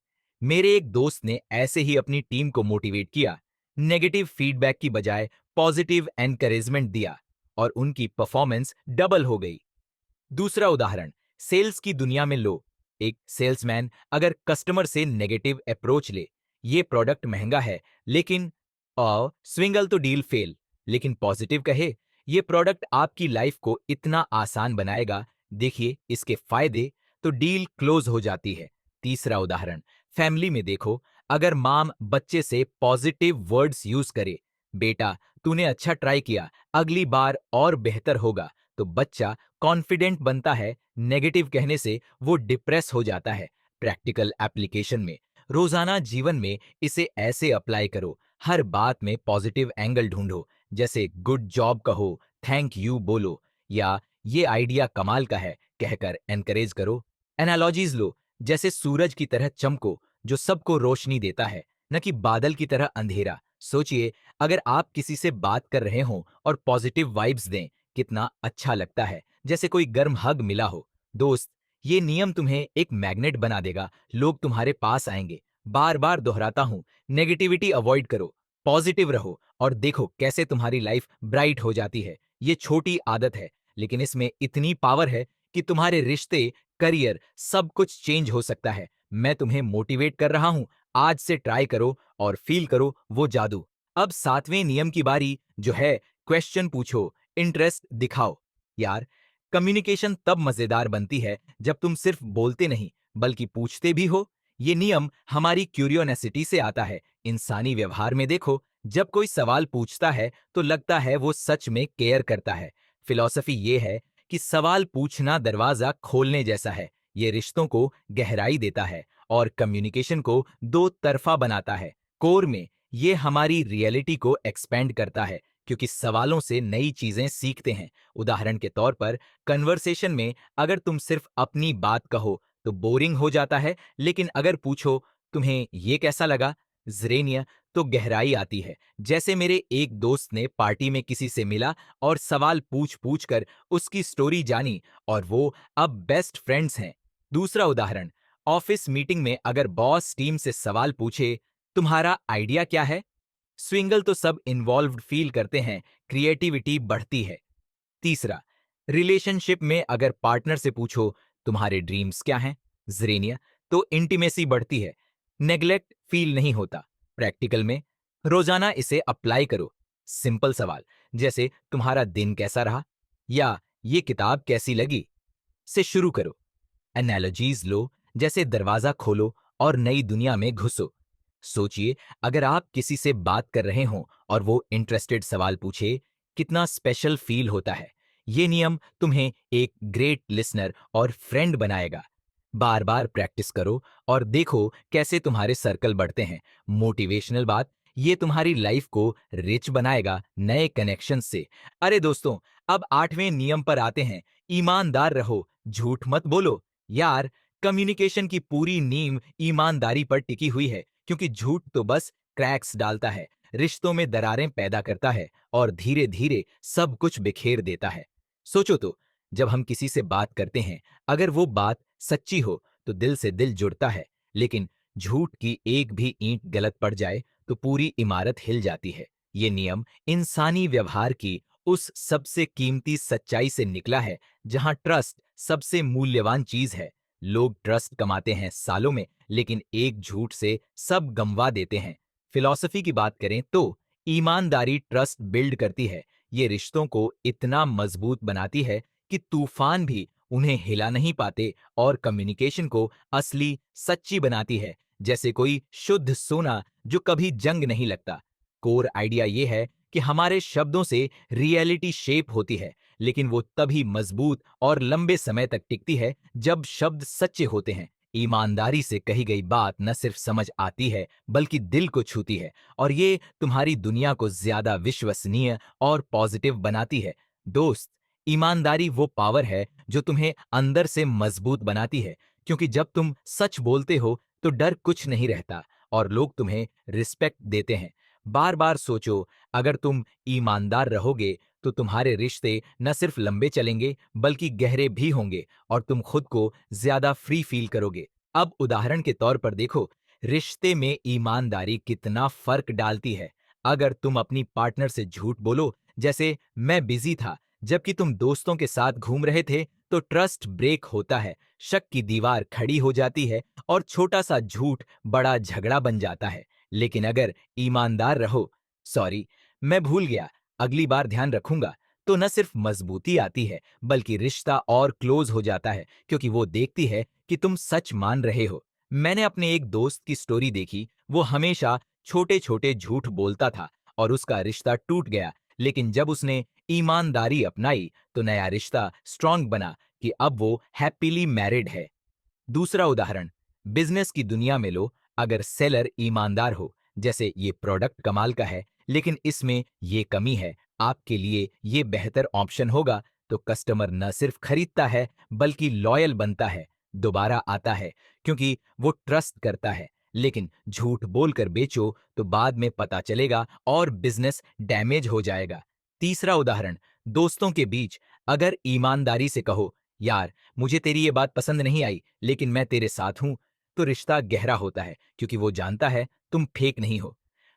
मेरे एक दोस्त ने ऐसे ही अपनी टीम को मोटिवेट किया, नेगेटिव फीडबैक की बजाय पॉजिटिव एनकरेजमेंट दिया और उनकी परफॉर्मेंस डबल हो गई। दूसरा उदाहरण, सेल्स की दुनिया में लो। एक सेल्समैन अगर कस्टमर से नेगेटिव अप्रोच ले, ये प्रोडक्ट महंगा है, लेकिन स्विंगल तो डील फेल, लेकिन पॉजिटिव कहे, ये प्रोडक्ट आपकी लाइफ को इतना आसान बनाएगा, देखिए इसके फायदे, तो डील क्लोज हो जाती है। तीसरा उदाहरण, फैमिली में देखो, अगर माम बच्चे से पॉजिटिव वर्ड्स यूज करे, बेटा तूने अच्छा ट्राई किया, अगली बार और बेहतर होगा, तो बच्चा कॉन्फिडेंट बनता है। नेगेटिव कहने से वो डिप्रेस हो जाता है। प्रैक्टिकल एप्लीकेशन में, रोजाना जीवन में इसे ऐसे अप्लाई करो, हर बात में पॉजिटिव एंगल ढूंढो, जैसे गुड जॉब कहो, थैंक यू बोलो, या ये आइडिया कमाल का है कहकर एनकरेज करो। एनालॉजीज लो, जैसे सूरज की तरह चमको जो सबको रोशनी देता है, न कि बादल की तरह अंधेरा। सोचिए, अगर आप किसी से बात कर रहे हो और पॉजिटिव वाइब्स दें, कितना अच्छा लगता है, जैसे कोई गर्म हग मिला हो। दोस्त, ये नियम तुम्हें एक मैग्नेट बना देगा, लोग तुम्हारे पास आएंगे। बार बार दोहराता हूं, नेगेटिविटी अवॉइड करो, पॉजिटिव रहो और देखो कैसे तुम्हारी लाइफ ब्राइट हो जाती है। ये छोटी आदत है, लेकिन इसमें इतनी पावर है कि तुम्हारे रिश्ते, करियर, सब कुछ चेंज हो सकता है। मैं तुम्हें मोटिवेट कर रहा हूं, आज से ट्राई करो और फील करो वो जादू। अब सातवें नियम की बारी, जो है क्वेश्चन पूछो, इंटरेस्ट दिखाओ। यार, कम्युनिकेशन तब मजेदार बनती है जब तुम सिर्फ बोलते नहीं बल्कि पूछते भी हो। ये नियम हमारी क्यूरियोसिटी से आता है। इंसानी व्यवहार में देखो, जब कोई सवाल पूछता है तो लगता है वो सच में केयर करता है। फिलॉसफी ये है कि सवाल पूछना दरवाजा खोलने जैसा है। ये रिश्तों को गहराई देता है और कम्युनिकेशन को दो तरफा बनाता है। कोर में ये हमारी रियलिटी को एक्सपेंड करता है, क्योंकि सवालों से नई चीजें सीखते हैं। उदाहरण के तौर पर, कन्वर्सेशन में अगर तुम सिर्फ अपनी बात कहो तो बोरिंग हो जाता है, लेकिन अगर पूछो तुम्हें ये कैसा लगा, जरेनिया, तो गहराई आती है। जैसे मेरे एक दोस्त ने पार्टी में किसी से मिला और सवाल पूछ पूछ कर उसकी स्टोरी जानी और वो अब बेस्ट फ्रेंड्स हैं। दूसरा उदाहरण, ऑफिस मीटिंग में अगर बॉस टीम से सवाल पूछे, तुम्हारा आइडिया क्या है, स्विंगल तो सब इन्वॉल्व्ड फील करते हैं, क्रिएटिविटी बढ़ती है। तीसरा, रिलेशनशिप में अगर पार्टनर से पूछो तुम्हारे ड्रीम्स क्या हैं, जरेनिया, तो इंटीमेसी बढ़ती है, नेग्लेक्ट फील नहीं होता। प्रैक्टिकल में, रोजाना इसे अप्लाई करो। सिंपल सवाल जैसे तुम्हारा दिन कैसा रहा या ये किताब कैसी लगी से शुरू करो। एनालॉजीज लो, जैसे दरवाजा खोलो और नई दुनिया में घुसो। सोचिए, अगर आप किसी से बात कर रहे हो और वो इंटरेस्टेड सवाल पूछे, कितना स्पेशल फील होता है। ये नियम तुम्हें एक ग्रेट लिसनर और फ्रेंड बनाएगा। बार बार प्रैक्टिस करो और देखो कैसे तुम्हारे सर्कल बढ़ते हैं। मोटिवेशनल बात, ये तुम्हारी लाइफ को रिच बनाएगा नए कनेक्शन से। अरे दोस्तों, अब आठवें नियम पर आते हैं, ईमानदार रहो, झूठ मत बोलो। यार, कम्युनिकेशन की पूरी नींव ईमानदारी पर टिकी हुई है, क्योंकि झूठ तो बस क्रैक्स डालता है, रिश्तों में दरारें पैदा करता है और धीरे धीरे सब कुछ बिखेर देता है। सोचो तो, जब हम किसी से बात करते हैं, अगर वो बात सच्ची हो तो दिल से दिल जुड़ता है, लेकिन झूठ की एक भी ईंट गलत पड़ जाए तो पूरी इमारत हिल जाती है। ये नियम इंसानी व्यवहार की उस सबसे कीमती सच्चाई से निकला है जहां ट्रस्ट सबसे मूल्यवान चीज है। लोग ट्रस्ट कमाते हैं सालों में, लेकिन एक झूठ से सब गंवा देते हैं। फिलॉसफी की बात करें तो ईमानदारी ट्रस्ट बिल्ड करती है। ये रिश्तों को इतना मजबूत बनाती है कि तूफान भी उन्हें हिला नहीं पाते और कम्युनिकेशन को असली सच्ची बनाती है, जैसे कोई शुद्ध सोना जो कभी जंग नहीं लगता। कोर आइडिया ये है कि हमारे शब्दों से रियलिटी शेप होती है, लेकिन वो तभी मजबूत और लंबे समय तक टिकती है जब शब्द सच्चे होते हैं। ईमानदारी से कही गई बात न सिर्फ समझ आती है बल्कि दिल को छूती है, और ये तुम्हारी दुनिया को ज्यादा विश्वसनीय और पॉजिटिव बनाती है। दोस्त, ईमानदारी वो पावर है जो तुम्हें अंदर से मजबूत बनाती है, क्योंकि जब तुम सच बोलते हो तो डर कुछ नहीं रहता और लोग तुम्हें रिस्पेक्ट देते हैं। बार बार सोचो, अगर तुम ईमानदार रहोगे तो तुम्हारे रिश्ते न सिर्फ लंबे चलेंगे बल्कि गहरे भी होंगे और तुम खुद को ज्यादा फ्री फील करोगे। अब उदाहरण के तौर पर देखो, रिश्ते में ईमानदारी कितना फर्क डालती है। अगर तुम अपनी पार्टनर से झूठ बोलो, जैसे मैं बिजी था, जबकि तुम दोस्तों के साथ घूम रहे थे, तो ट्रस्ट ब्रेक होता है, शक की दीवार खड़ी हो जाती है और छोटा सा झूठ बड़ा झगड़ा बन जाता है। लेकिन अगर ईमानदार रहो, सॉरी, मैं भूल गया, अगली बार ध्यान रखूंगा, तो न सिर्फ मजबूती आती है बल्कि रिश्ता और क्लोज हो जाता है, क्योंकि वो देखती है कि तुम सच मान रहे हो। मैंने अपने एक दोस्त की स्टोरी देखी, वो हमेशा छोटे छोटे झूठ बोलता था और उसका रिश्ता टूट गया, लेकिन जब उसने ईमानदारी अपनाई तो नया रिश्ता स्ट्रांग बना कि अब वो हैप्पीली मैरिड है। दूसरा उदाहरण, बिजनेस की दुनिया में लो। अगर सेलर ईमानदार हो, जैसे ये प्रोडक्ट कमाल का है लेकिन इसमें ये कमी है, आपके लिए ये बेहतर ऑप्शन होगा, तो कस्टमर न सिर्फ खरीदता है बल्कि लॉयल बनता है, दोबारा आता है, क्योंकि वो ट्रस्ट करता है। लेकिन झूठ बोलकर बेचो तो बाद में पता चलेगा और बिजनेस डैमेज हो जाएगा। तीसरा उदाहरण, दोस्तों के बीच। अगर ईमानदारी से कहो, यार मुझे तेरी ये बात पसंद नहीं आई लेकिन मैं तेरे साथ हूं, तो रिश्ता गहरा होता है, क्योंकि वो जानता है तुम फेक नहीं हो।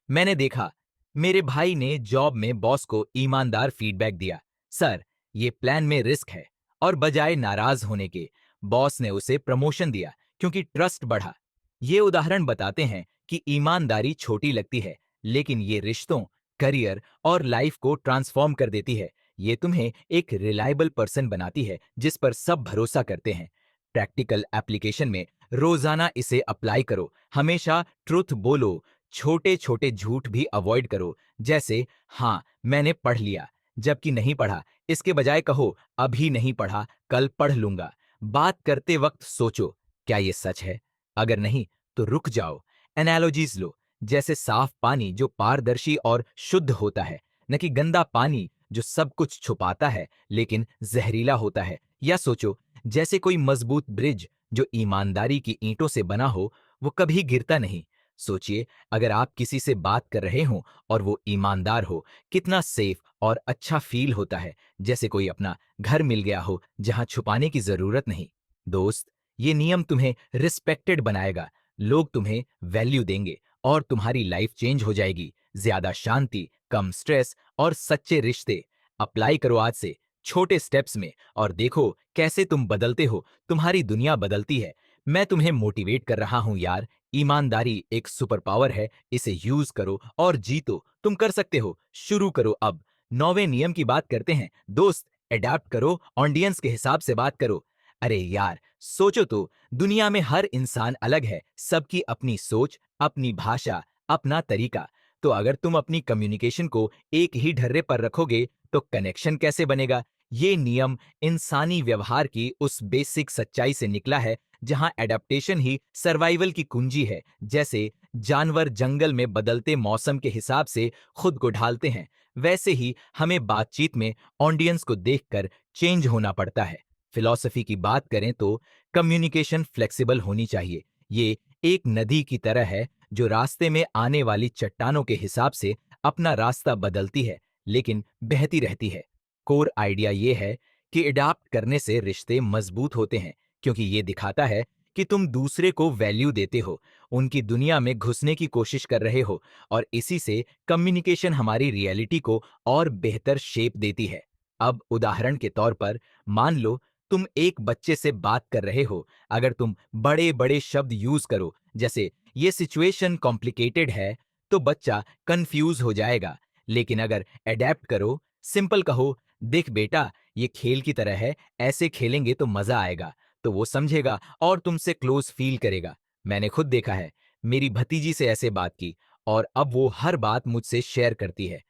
मैंने देखा, मेरे भाई ने जॉब में बॉस को ईमानदार फीडबैक दिया, सर ये प्लान में रिस्क है, और बजाय नाराज होने के, बॉस ने उसे प्रमोशन दिया, क्योंकि ट्रस्ट बढ़ा। ये उदाहरण बताते हैं कि ईमानदारी छोटी लगती है लेकिन ये रिश्तों, करियर और लाइफ को ट्रांसफॉर्म कर देती है। ये तुम्हें एक रिलायबल पर्सन बनाती है जिस पर सब भरोसा करते हैं। प्रैक्टिकल एप्लीकेशन में रोजाना इसे अप्लाई करो। हमेशा ट्रुथ बोलो, छोटे छोटे झूठ भी अवॉइड करो, जैसे हाँ मैंने पढ़ लिया जबकि नहीं पढ़ा। इसके बजाय कहो, अभी नहीं पढ़ा, कल पढ़ लूंगा। बात करते वक्त सोचो, क्या ये सच है? अगर नहीं तो रुक जाओ। एनालॉजीज लो, जैसे साफ पानी जो पारदर्शी और शुद्ध होता है, न कि गंदा पानी जो सब कुछ छुपाता है लेकिन जहरीला होता है। या सोचो, जैसे कोई मजबूत ब्रिज जो ईमानदारी की ईंटों से बना हो, वो कभी गिरता नहीं। सोचिए, अगर आप किसी से बात कर रहे हो और वो ईमानदार हो, कितना सेफ और अच्छा फील होता है, जैसे कोई अपना घर मिल गया हो जहां छुपाने की जरूरत नहीं। दोस्त, ये नियम तुम्हें रिस्पेक्टेड बनाएगा, लोग तुम्हें वैल्यू देंगे और तुम्हारी लाइफ चेंज हो जाएगी। ज्यादा शांति, कम स्ट्रेस और सच्चे रिश्ते। अप्लाई करो आज से, छोटे स्टेप्स में, और देखो कैसे तुम बदलते हो, तुम्हारी दुनिया बदलती है। मैं तुम्हें मोटिवेट कर रहा हूं यार। ईमानदारी एक सुपर पावर है, इसे यूज करो और जीतो। तुम कर सकते हो, शुरू करो अब। 9वें नियम की बात करते हैं। दोस्त, अडेप्ट करो, ऑडियंस के हिसाब से बात करो। अरे यार, सोचो तो, दुनिया में हर इंसान अलग है, सबकी अपनी सोच, अपनी भाषा, अपना तरीका। तो अगर तुम अपनी कम्युनिकेशन को एक ही ढर्रे पर रखोगे तो कनेक्शन कैसे बनेगा? ये नियम इंसानी व्यवहार की उस बेसिक सच्चाई से निकला है जहां एडेप्टेशन ही सर्वाइवल की कुंजी है। जैसे जानवर जंगल में बदलते मौसम के हिसाब से खुद को ढालते हैं, वैसे ही हमें बातचीत में ऑडियंस को देखकर चेंज होना पड़ता है। फिलॉसफी की बात करें तो कम्युनिकेशन फ्लेक्सिबल होनी चाहिए। ये एक नदी की तरह है जो रास्ते में आने वाली चट्टानों के हिसाब से अपना रास्ता बदलती है लेकिन बहती रहती है। कोर आइडिया ये है कि अडॉप्ट करने से रिश्ते मजबूत होते हैं, क्योंकि ये दिखाता है कि तुम दूसरे को वैल्यू देते हो, उनकी दुनिया में घुसने की कोशिश कर रहे हो, और इसी से कम्युनिकेशन हमारी रियलिटी को और बेहतर शेप देती है। अब उदाहरण के तौर पर मान लो तुम एक बच्चे से बात कर रहे हो। अगर तुम बड़े बड़े शब्द यूज करो, जैसे ये सिचुएशन कॉम्प्लिकेटेड है, तो बच्चा कंफ्यूज हो जाएगा। लेकिन अगर अडेप्ट करो, सिंपल कहो, देख बेटा ये खेल की तरह है, ऐसे खेलेंगे तो मजा आएगा, तो वो समझेगा और तुमसे क्लोज फील करेगा। मैंने खुद देखा है, मेरी भतीजी से ऐसे बात की और अब वो हर बात मुझसे शेयर करती है।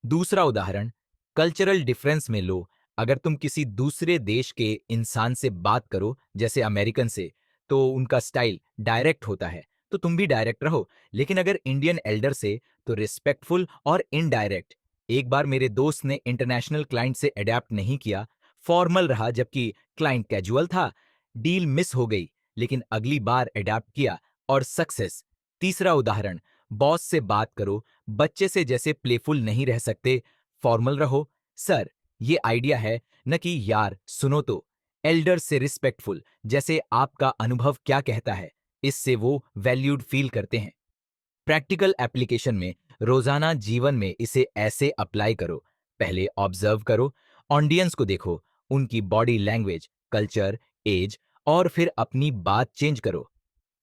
दूसरा उदाहरण, कल्चरल डिफरेंस में लो। अगर तुम किसी दूसरे देश के इंसान से बात करो, जैसे अमेरिकन से, तो उनका स्टाइल डायरेक्ट होता है, तो तुम भी डायरेक्ट रहो। लेकिन अगर इंडियन एल्डर से, तो रिस्पेक्टफुल और इनडायरेक्ट। एक बार मेरे दोस्त ने इंटरनेशनल क्लाइंट से अडेप्ट नहीं किया, फॉर्मल रहा जबकि क्लाइंट कैजुअल था। डील मिस हो गई, लेकिन अगली बार अडेप्ट किया और सक्सेस। तीसरा उदाहरण, बॉस से बात करो, बच्चे से जैसे प्लेफुल नहीं रह सकते, फॉर्मल रहो। सर, ये आइडिया है, न कि यार सुनो तो। एल्डर से रिस्पेक्टफुल, जैसे आपका अनुभव क्या कहता है, इससे वो वैल्यूड फील करते हैं। प्रैक्टिकल एप्लीकेशन में, रोजाना जीवन में इसे ऐसे अप्लाई करो। पहले ऑब्जर्व करो, ऑडियंस को देखो, उनकी बॉडी लैंग्वेज, कल्चर, एज, और फिर अपनी बात चेंज करो।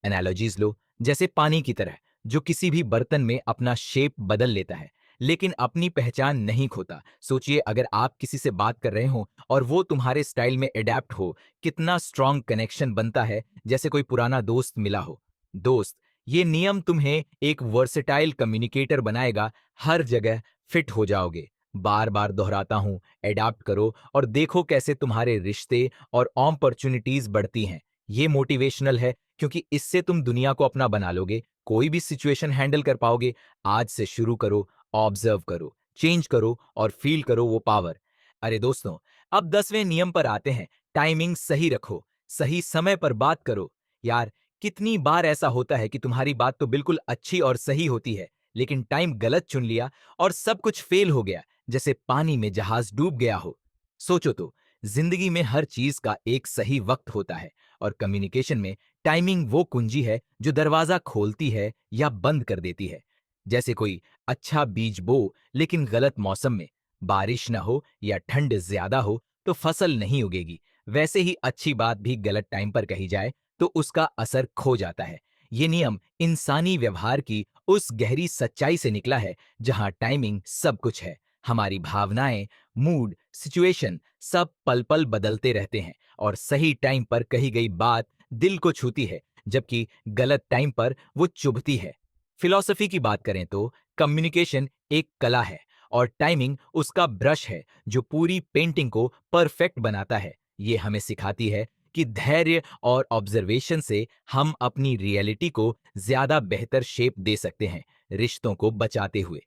एनालॉजीज लो, जैसे पानी की तरह, जो किसी भी बर्तन में अपना शेप बदल लेता है, लेकिन अपनी पहचान नहीं खोता। सोचिए, अगर आप किसी से बात कर रहे हो और वो तुम्हारे स्टाइल में अडेप्ट हो, कितना स्ट्रांग कनेक्शन बनता है, जैसे कोई पुराना दोस्त मिला हो। दोस्त, ये नियम तुम्हें एक वर्सेटाइल कम्युनिकेटर बनाएगा, हर जगह फिट हो जाओगे। बार बार दोहराता हूं, अडॉप्ट करो और देखो कैसे तुम्हारे रिश्ते और अपॉर्चुनिटीज बढ़ती हैं। ये मोटिवेशनल है, क्योंकि इससे तुम दुनिया को अपना बना लोगे, कोई भी सिचुएशन हैंडल कर पाओगे। आज से शुरू करो, ऑब्जर्व करो, चेंज करो और फील करो वो पावर। अरे दोस्तों, अब 10वें नियम पर आते हैं। टाइमिंग सही रखो, सही समय पर बात करो। यार, कितनी बार ऐसा होता है कि तुम्हारी बात तो बिल्कुल अच्छी और सही होती है, लेकिन टाइम गलत चुन लिया और सब कुछ फेल हो गया, जैसे पानी में जहाज डूब गया हो। सोचो तो, जिंदगी में हर चीज का एक सही वक्त होता है, और कम्युनिकेशन में टाइमिंग वो कुंजी है जो दरवाजा खोलती है या बंद कर देती है। जैसे कोई अच्छा बीज बो, लेकिन गलत मौसम में, बारिश न हो या ठंड ज्यादा हो, तो फसल नहीं उगेगी। वैसे ही अच्छी बात भी गलत टाइम पर कही जाए, तो उसका असर खो जाता है। ये नियम इंसानी व्यवहार की उस गहरी सच्चाई से निकला है, जहां टाइमिंग सब कुछ है। हमारी भावनाएं, मूड, सिचुएशन, सब पल पल बदलते रहते हैं, और सही टाइम पर कही गई बात दिल को छूती है, जबकि गलत टाइम पर वो चुभती है। फिलॉसफी की बात करें तो, कम्युनिकेशन एक कला है, और टाइमिंग उसका ब्रश है जो पूरी पेंटिंग को परफेक्ट बनाता है। ये हमें सिखाती है कि धैर्य और ऑब्जर्वेशन से हम अपनी रियलिटी को ज्यादा बेहतर शेप दे सकते हैं, रिश्तों को बचाते हुए।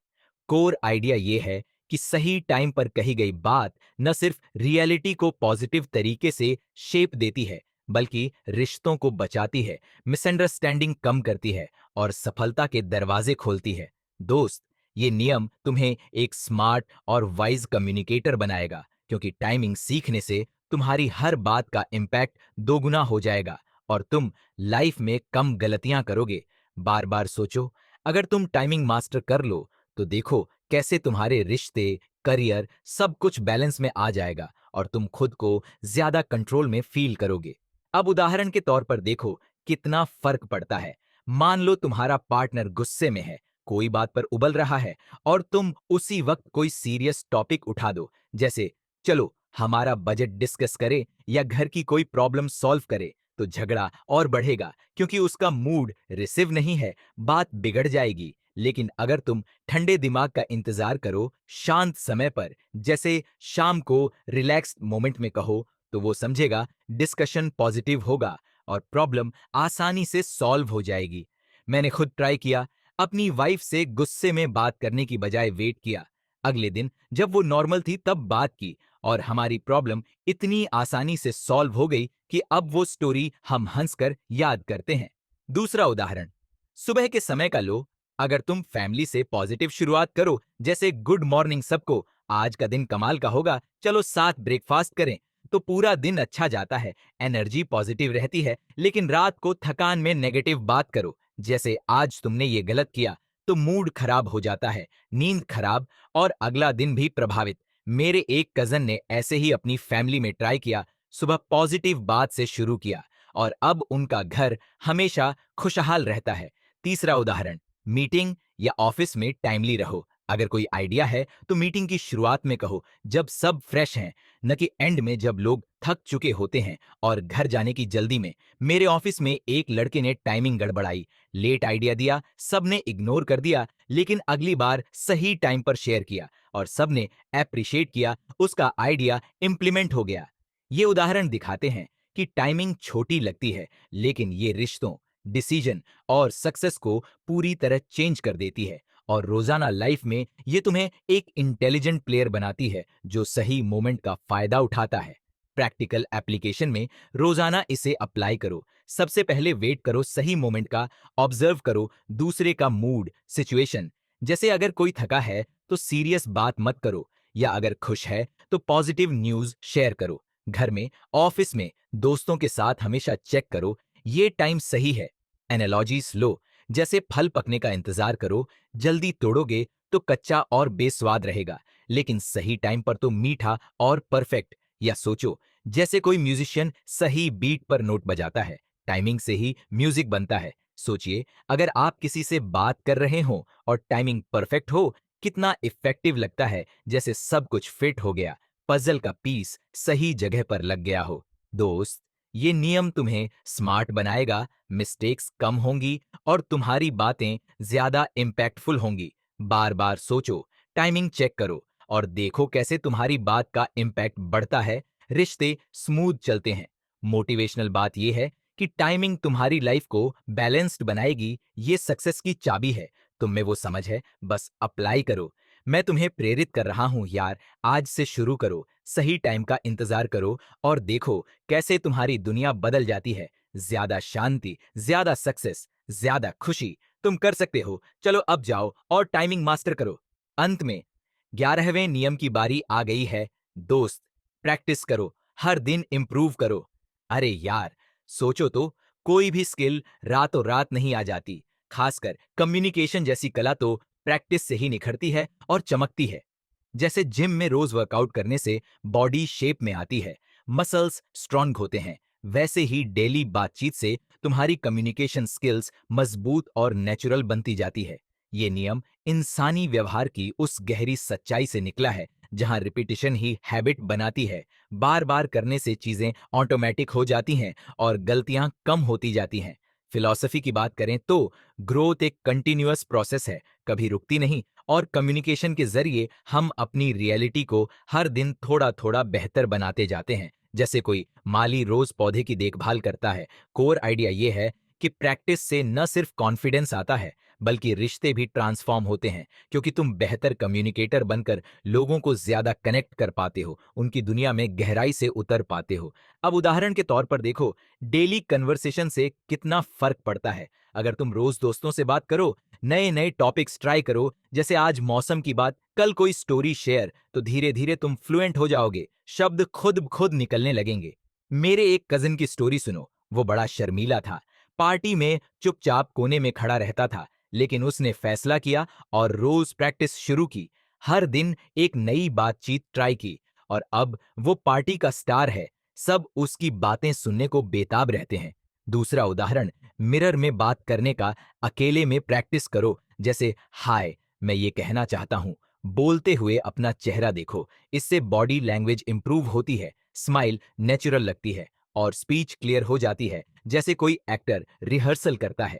कोर आइडिया ये है कि सही टाइम पर कही गई बात न सिर्फ रियलिटी को पॉजिटिव तरीके से शेप देती है, बल्कि रिश्तों को बचाती है, मिसअंडरस्टैंडिंग कम करती है और सफलता के दरवाजे खोलती है। दोस्त, ये नियम तुम्हें एक स्मार्ट और वाइज कम्युनिकेटर बनाएगा, क्योंकि टाइमिंग सीखने से तुम्हारी हर बात का इम्पैक्ट दोगुना हो जाएगा, और तुम लाइफ में कम गलतियां करोगे। बार बार सोचो, अगर तुम टाइमिंग मास्टर कर लो, तो देखो कैसे तुम्हारे रिश्ते, करियर, सब कुछ बैलेंस में आ जाएगा, और तुम खुद को ज्यादा कंट्रोल में फील करोगे। अब उदाहरण के तौर पर देखो, कितना फर्क पड़ता है। मान लो तुम्हारा पार्टनर गुस्से में है, कोई बात पर उबल रहा है, और तुम उसी वक्त कोई सीरियस टॉपिक उठा दो, जैसे चलो हमारा बजट डिस्कस करें या घर की कोई प्रॉब्लम सॉल्व करे, तो झगड़ा और बढ़ेगा, क्योंकि उसका मूड रिसिव नहीं है, बात बिगड़ जाएगी। लेकिन अगर तुम ठंडे दिमाग का इंतजार करो, शांत समय पर, जैसे शाम को रिलैक्स्ड मोमेंट में कहो, तो वो समझेगा, डिस्कशन पॉजिटिव होगा और प्रॉब्लम आसानी से सॉल्व हो जाएगी। मैंने खुद ट्राई किया, अपनी वाइफ से गुस्से में बात करने की बजाय वेट किया। अगले दिन जब वो नॉर्मल थी तब बात की, और हमारी प्रॉब्लम इतनी आसानी से सॉल्व हो गई कि अब वो स्टोरी हम हंसकर याद करते हैं। दूसरा उदाहरण, सुबह के समय का लो। अगर तुम फैमिली से पॉजिटिव शुरुआत करो, जैसे गुड मॉर्निंग सबको, आज का दिन कमाल का होगा, चलो साथ ब्रेकफास्ट करें, तो पूरा दिन अच्छा जाता है, एनर्जी पॉजिटिव रहती है। लेकिन रात को थकान में नेगेटिव बात करो, जैसे आज तुमने ये गलत किया, तो मूड खराब हो जाता है, नींद खराब, और अगला दिन भी प्रभावित। मेरे एक कजन ने ऐसे ही अपनी फैमिली में ट्राई किया, सुबह पॉजिटिव बात से शुरू किया, और अब उनका घर हमेशा खुशहाल रहता है। तीसरा उदाहरण, मीटिंग या ऑफिस में टाइमली रहो। अगर कोई आइडिया है, तो मीटिंग की शुरुआत में कहो, जब सब फ्रेश हैं, न कि एंड में जब लोग थक चुके होते हैं और घर जाने की जल्दी में। मेरे ऑफिस में एक लड़के ने टाइमिंग गड़बड़ाई, लेट आइडिया दिया, सबने इग्नोर कर दिया, लेकिन अगली बार सही टाइम पर शेयर किया और सबने एप्रिशिएट किया, उसका आइडिया इम्प्लीमेंट हो गया। ये उदाहरण दिखाते हैं कि टाइमिंग छोटी लगती है, लेकिन ये रिश्तों, डिसीजन और सक्सेस को पूरी तरह चेंज कर देती है। और रोजाना लाइफ में ये तुम्हें एक इंटेलिजेंट प्लेयर बनाती है जो सही मोमेंट का फायदा उठाता है। प्रैक्टिकल एप्लीकेशन में रोजाना इसे अप्लाई करो। सबसे पहले वेट करो सही मोमेंट का, ऑब्जर्व करो दूसरे का मूड, सिचुएशन। जैसे अगर कोई थका है तो सीरियस बात मत करो, या अगर खुश है तो पॉजिटिव न्यूज शेयर करो। घर में, ऑफिस में, दोस्तों के साथ हमेशा चेक करो ये टाइम सही है। एनालॉजीज लो, जैसे फल पकने का इंतजार करो, जल्दी तोड़ोगे तो कच्चा और बेस्वाद रहेगा, लेकिन सही टाइम पर तो मीठा और परफेक्ट। या सोचो, जैसे कोई म्यूजिशियन सही बीट पर नोट बजाता है, टाइमिंग से ही म्यूजिक बनता है। सोचिए, अगर आप किसी से बात कर रहे हो और टाइमिंग परफेक्ट हो, कितना इफेक्टिव लगता है, जैसे सब कुछ फिट हो गया, पजल का पीस सही जगह पर लग गया हो। दोस्त, ये नियम तुम्हें स्मार्ट बनाएगा, मिस्टेक्स कम होंगी और तुम्हारी बातें ज्यादा इम्पैक्टफुल होंगी। बार बार सोचो, टाइमिंग चेक करो और देखो कैसे तुम्हारी बात का इम्पैक्ट बढ़ता है, रिश्ते स्मूथ चलते हैं। मोटिवेशनल बात यह है कि टाइमिंग तुम्हारी लाइफ को बैलेंस्ड बनाएगी, ये सक्सेस की चाबी है। तुम में वो समझ है, बस अप्लाई करो। मैं तुम्हें प्रेरित कर रहा हूं यार, आज से शुरू करो, सही टाइम का इंतजार करो और देखो कैसे तुम्हारी दुनिया बदल जाती है। ज्यादा शांति, ज्यादा सक्सेस, ज्यादा खुशी, तुम कर सकते हो। चलो अब जाओ और टाइमिंग मास्टर करो। अंत में 11वें नियम की बारी आ गई है। दोस्त, प्रैक्टिस करो, हर दिन इंप्रूव करो। अरे यार, सोचो तो, कोई भी स्किल रातों रात नहीं आ जाती। खासकर कम्युनिकेशन जैसी कला तो प्रैक्टिस से ही निखरती है और चमकती है। जैसे जिम में रोज वर्कआउट करने से बॉडी शेप में आती है, मसल्स स्ट्रांग होते हैं, वैसे ही डेली बातचीत से तुम्हारी कम्युनिकेशन स्किल्स मजबूत और नेचुरल बनती जाती है। ये नियम इंसानी व्यवहार की उस गहरी सच्चाई से निकला है जहां रिपीटिशन ही हैबिट बनाती है। बार बार करने से चीजें ऑटोमेटिक हो जाती हैं और गलतियां कम होती जाती हैं। फिलॉसफी की बात करें तो ग्रोथ एक कंटिन्यूअस प्रोसेस है, कभी रुकती नहीं। और कम्युनिकेशन के जरिए हम अपनी रियलिटी को हर दिन थोड़ा थोड़ा बेहतर बनाते जाते हैं। जैसे कोई माली रोज पौधे की देखभाल करता है। कोर आइडिया यह है कि प्रैक्टिस से न सिर्फ कॉन्फिडेंस आता है, बल्कि रिश्ते भी ट्रांसफॉर्म होते हैं, क्योंकि तुम बेहतर कम्युनिकेटर बनकर लोगों को ज्यादा कनेक्ट कर पाते हो, उनकी दुनिया में गहराई से उतर पाते हो। अब उदाहरण के तौर पर देखो, डेली कन्वर्सेशन से कितना फर्क पड़ता है। अगर तुम रोज दोस्तों से बात करो, नए नए टॉपिक्स ट्राई करो, जैसे आज मौसम की बात, कल कोई स्टोरी शेयर, तो धीरे धीरे तुम फ्लुएंट हो जाओगे, शब्द खुद खुद निकलने लगेंगे। मेरे एक कजिन की स्टोरी सुनो। वो बड़ा शर्मीला था, पार्टी में चुपचाप कोने में खड़ा रहता था, लेकिन उसने फैसला किया और रोज प्रैक्टिस शुरू की। हर दिन एक नई बातचीत ट्राई की और अब वो पार्टी का स्टार है। सब उसकी बातें सुनने को बेताब रहते हैं। दूसरा उदाहरण, मिरर में बात करने का। अकेले में प्रैक्टिस करो, जैसे हाय, मैं ये कहना चाहता हूं, बोलते हुए अपना चेहरा देखो। इससे बॉडी लैंग्वेज इंप्रूव होती है, स्माइल नेचुरल लगती है और स्पीच क्लियर हो जाती है, जैसे कोई एक्टर रिहर्सल करता है।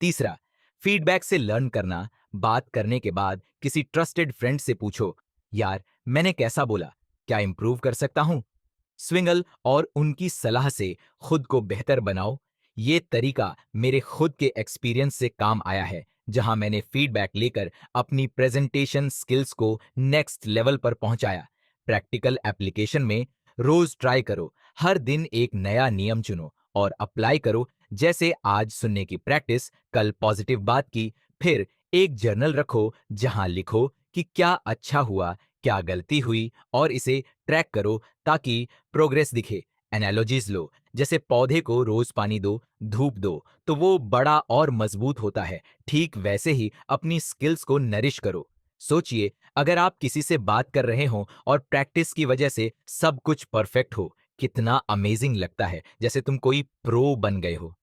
तीसरा, फीडबैक से लर्न करना। बात करने के बाद किसी ट्रस्टेड फ्रेंड से पूछो, यार मैंने कैसा बोला, क्या इंप्रूव कर सकता हूं? स्विंगल और उनकी सलाह से खुद को बेहतर बनाओ। ये तरीका मेरे खुद के एक्सपीरियंस से काम आया है, जहां मैंने फीडबैक लेकर अपनी प्रेजेंटेशन स्किल्स को नेक्स्ट लेवल पर पहुंचाया। प्रैक्टिकल एप्लीकेशन में रोज ट्राई करो, हर दिन एक नया नियम चुनो और अप्लाई करो। जैसे आज सुनने की प्रैक्टिस, कल पॉजिटिव बात की। फिर एक जर्नल रखो जहां लिखो कि क्या अच्छा हुआ, क्या गलती हुई, और इसे ट्रैक करो ताकि प्रोग्रेस दिखे। एनालॉजीज लो, जैसे पौधे को रोज पानी दो, धूप दो, तो वो बड़ा और मजबूत होता है। ठीक वैसे ही अपनी स्किल्स को नरिश करो। सोचिए, अगर आप किसी से बात कर रहे हो और प्रैक्टिस की वजह से सब कुछ परफेक्ट हो, कितना अमेजिंग लगता है, जैसे तुम कोई प्रो बन गए हो।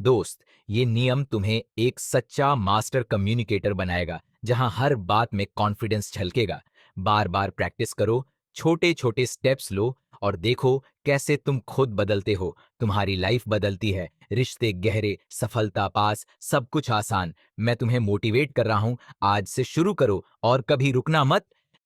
दोस्त, ये नियम तुम्हें एक सच्चा मास्टर कम्युनिकेटर बनाएगा, जहां हर बात में कॉन्फिडेंस झलकेगा। बार बार प्रैक्टिस करो, छोटे छोटे स्टेप्स लो और देखो कैसे तुम खुद बदलते हो। तुम्हारी लाइफ बदलती है, रिश्ते गहरे, सफलता पास, सब कुछ आसान। मैं तुम्हें मोटिवेट कर रहा हूं, आज से शुरू करो और कभी रुकना मत।